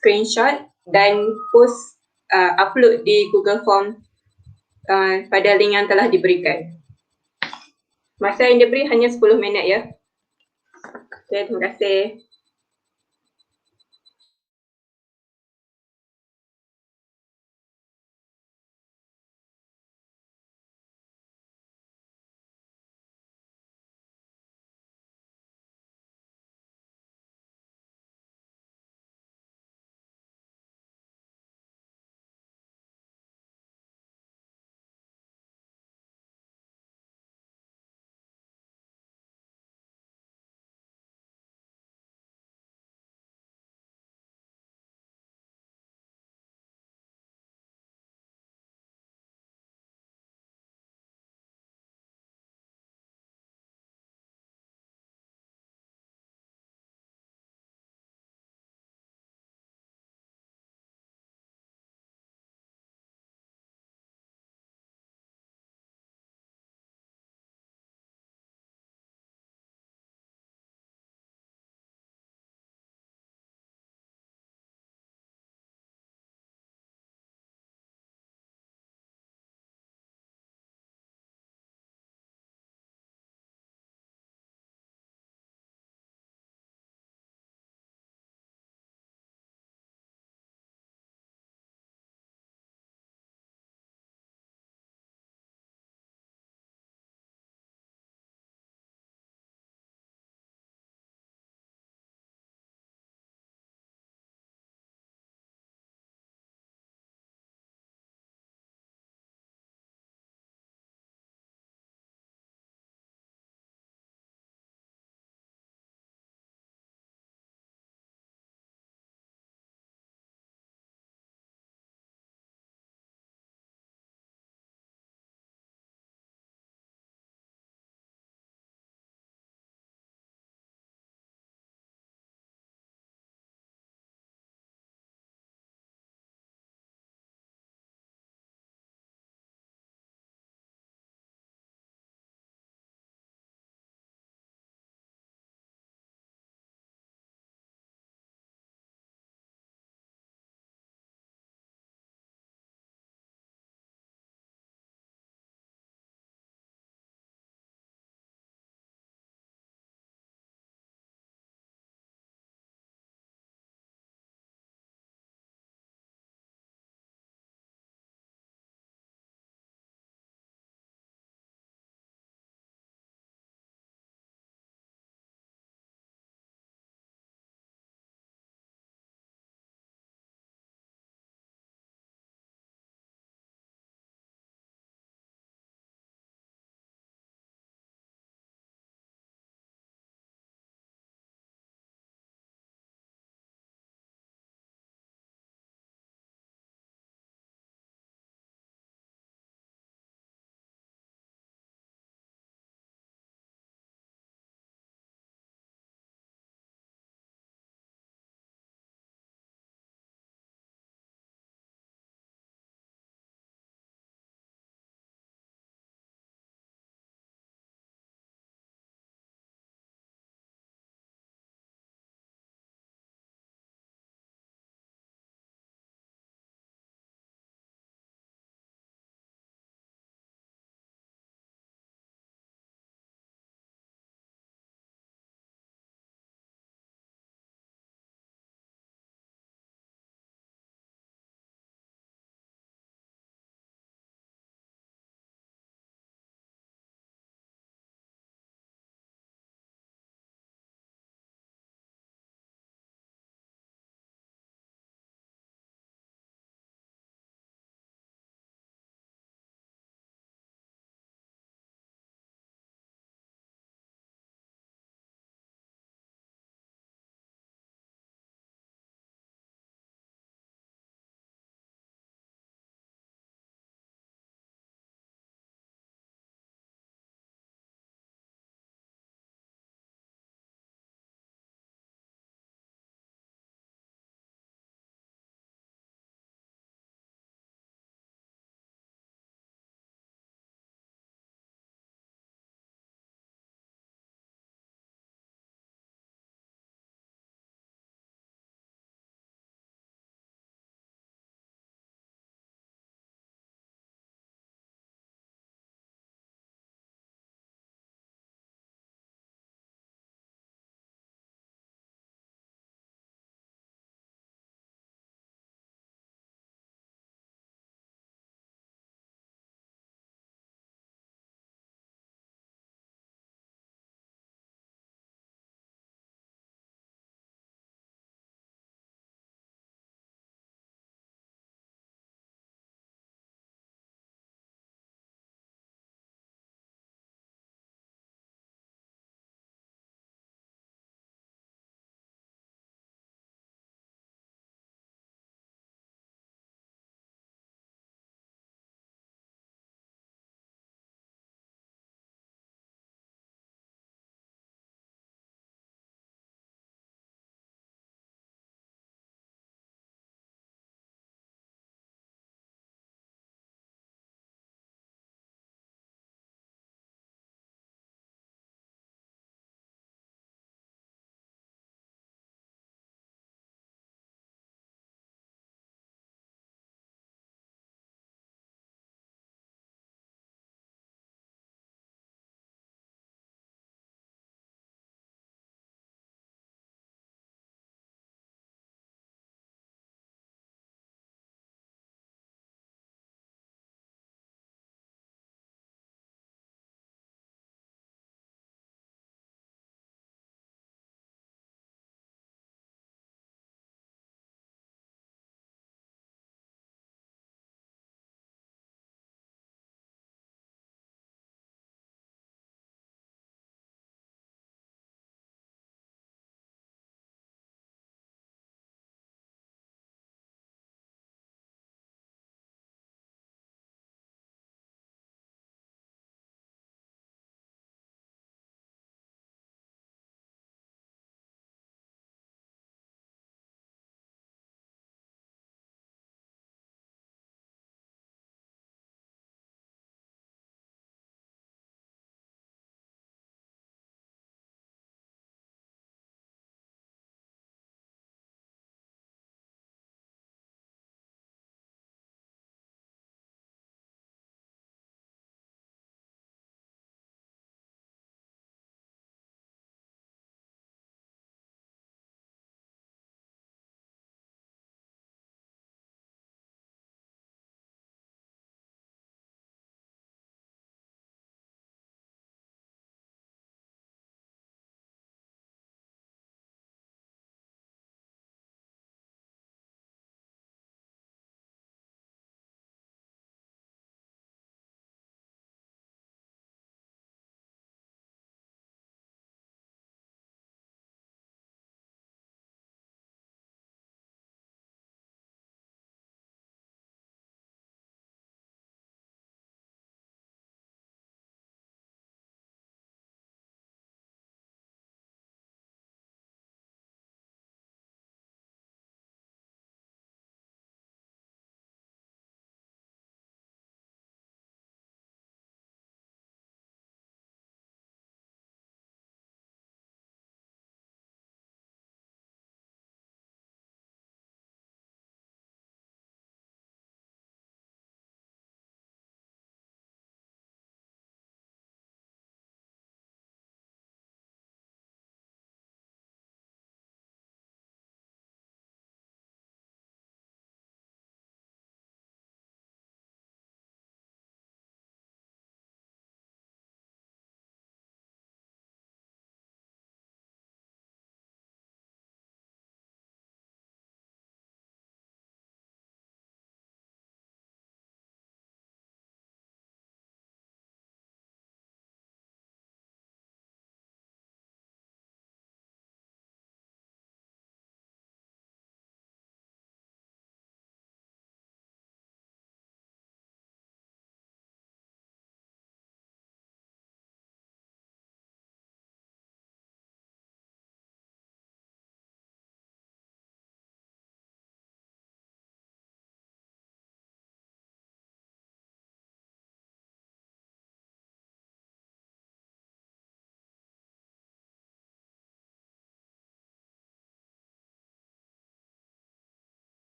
Screenshot dan post upload di Google Form pada link yang telah diberikan. Masa yang diberi hanya 10 minit ya. Okay, terima kasih.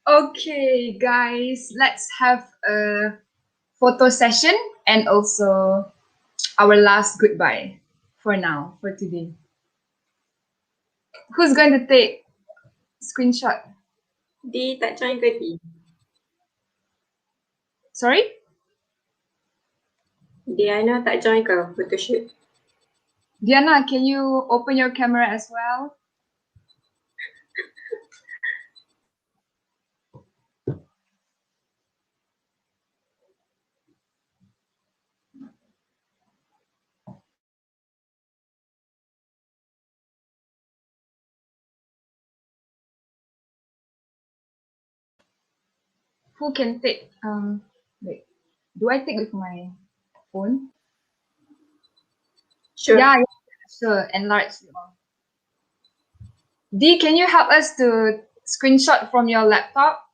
Okay, guys, let's have a photo session and also our last goodbye for now, for today. Who's going to take screenshot? Di tak join ke Di? Sorry? Diana tak join ke photoshoot? Diana, can you open your camera as well? Who can take? Wait, do I take with my phone? Sure. Yeah, sure. Enlarge. Dee, can you help us to screenshot from your laptop?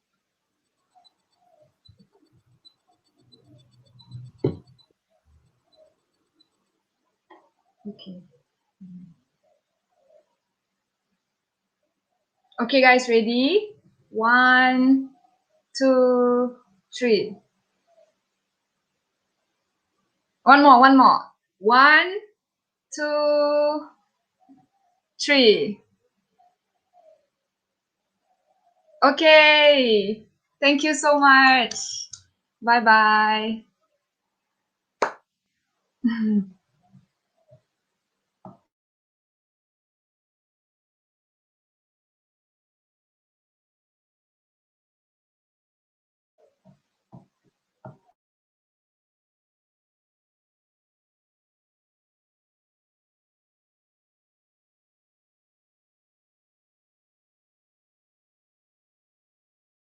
Okay. Okay, guys, ready? 1, 2, 3. One more, one more. 1, 2, 3. Okay. Thank you so much. Bye bye.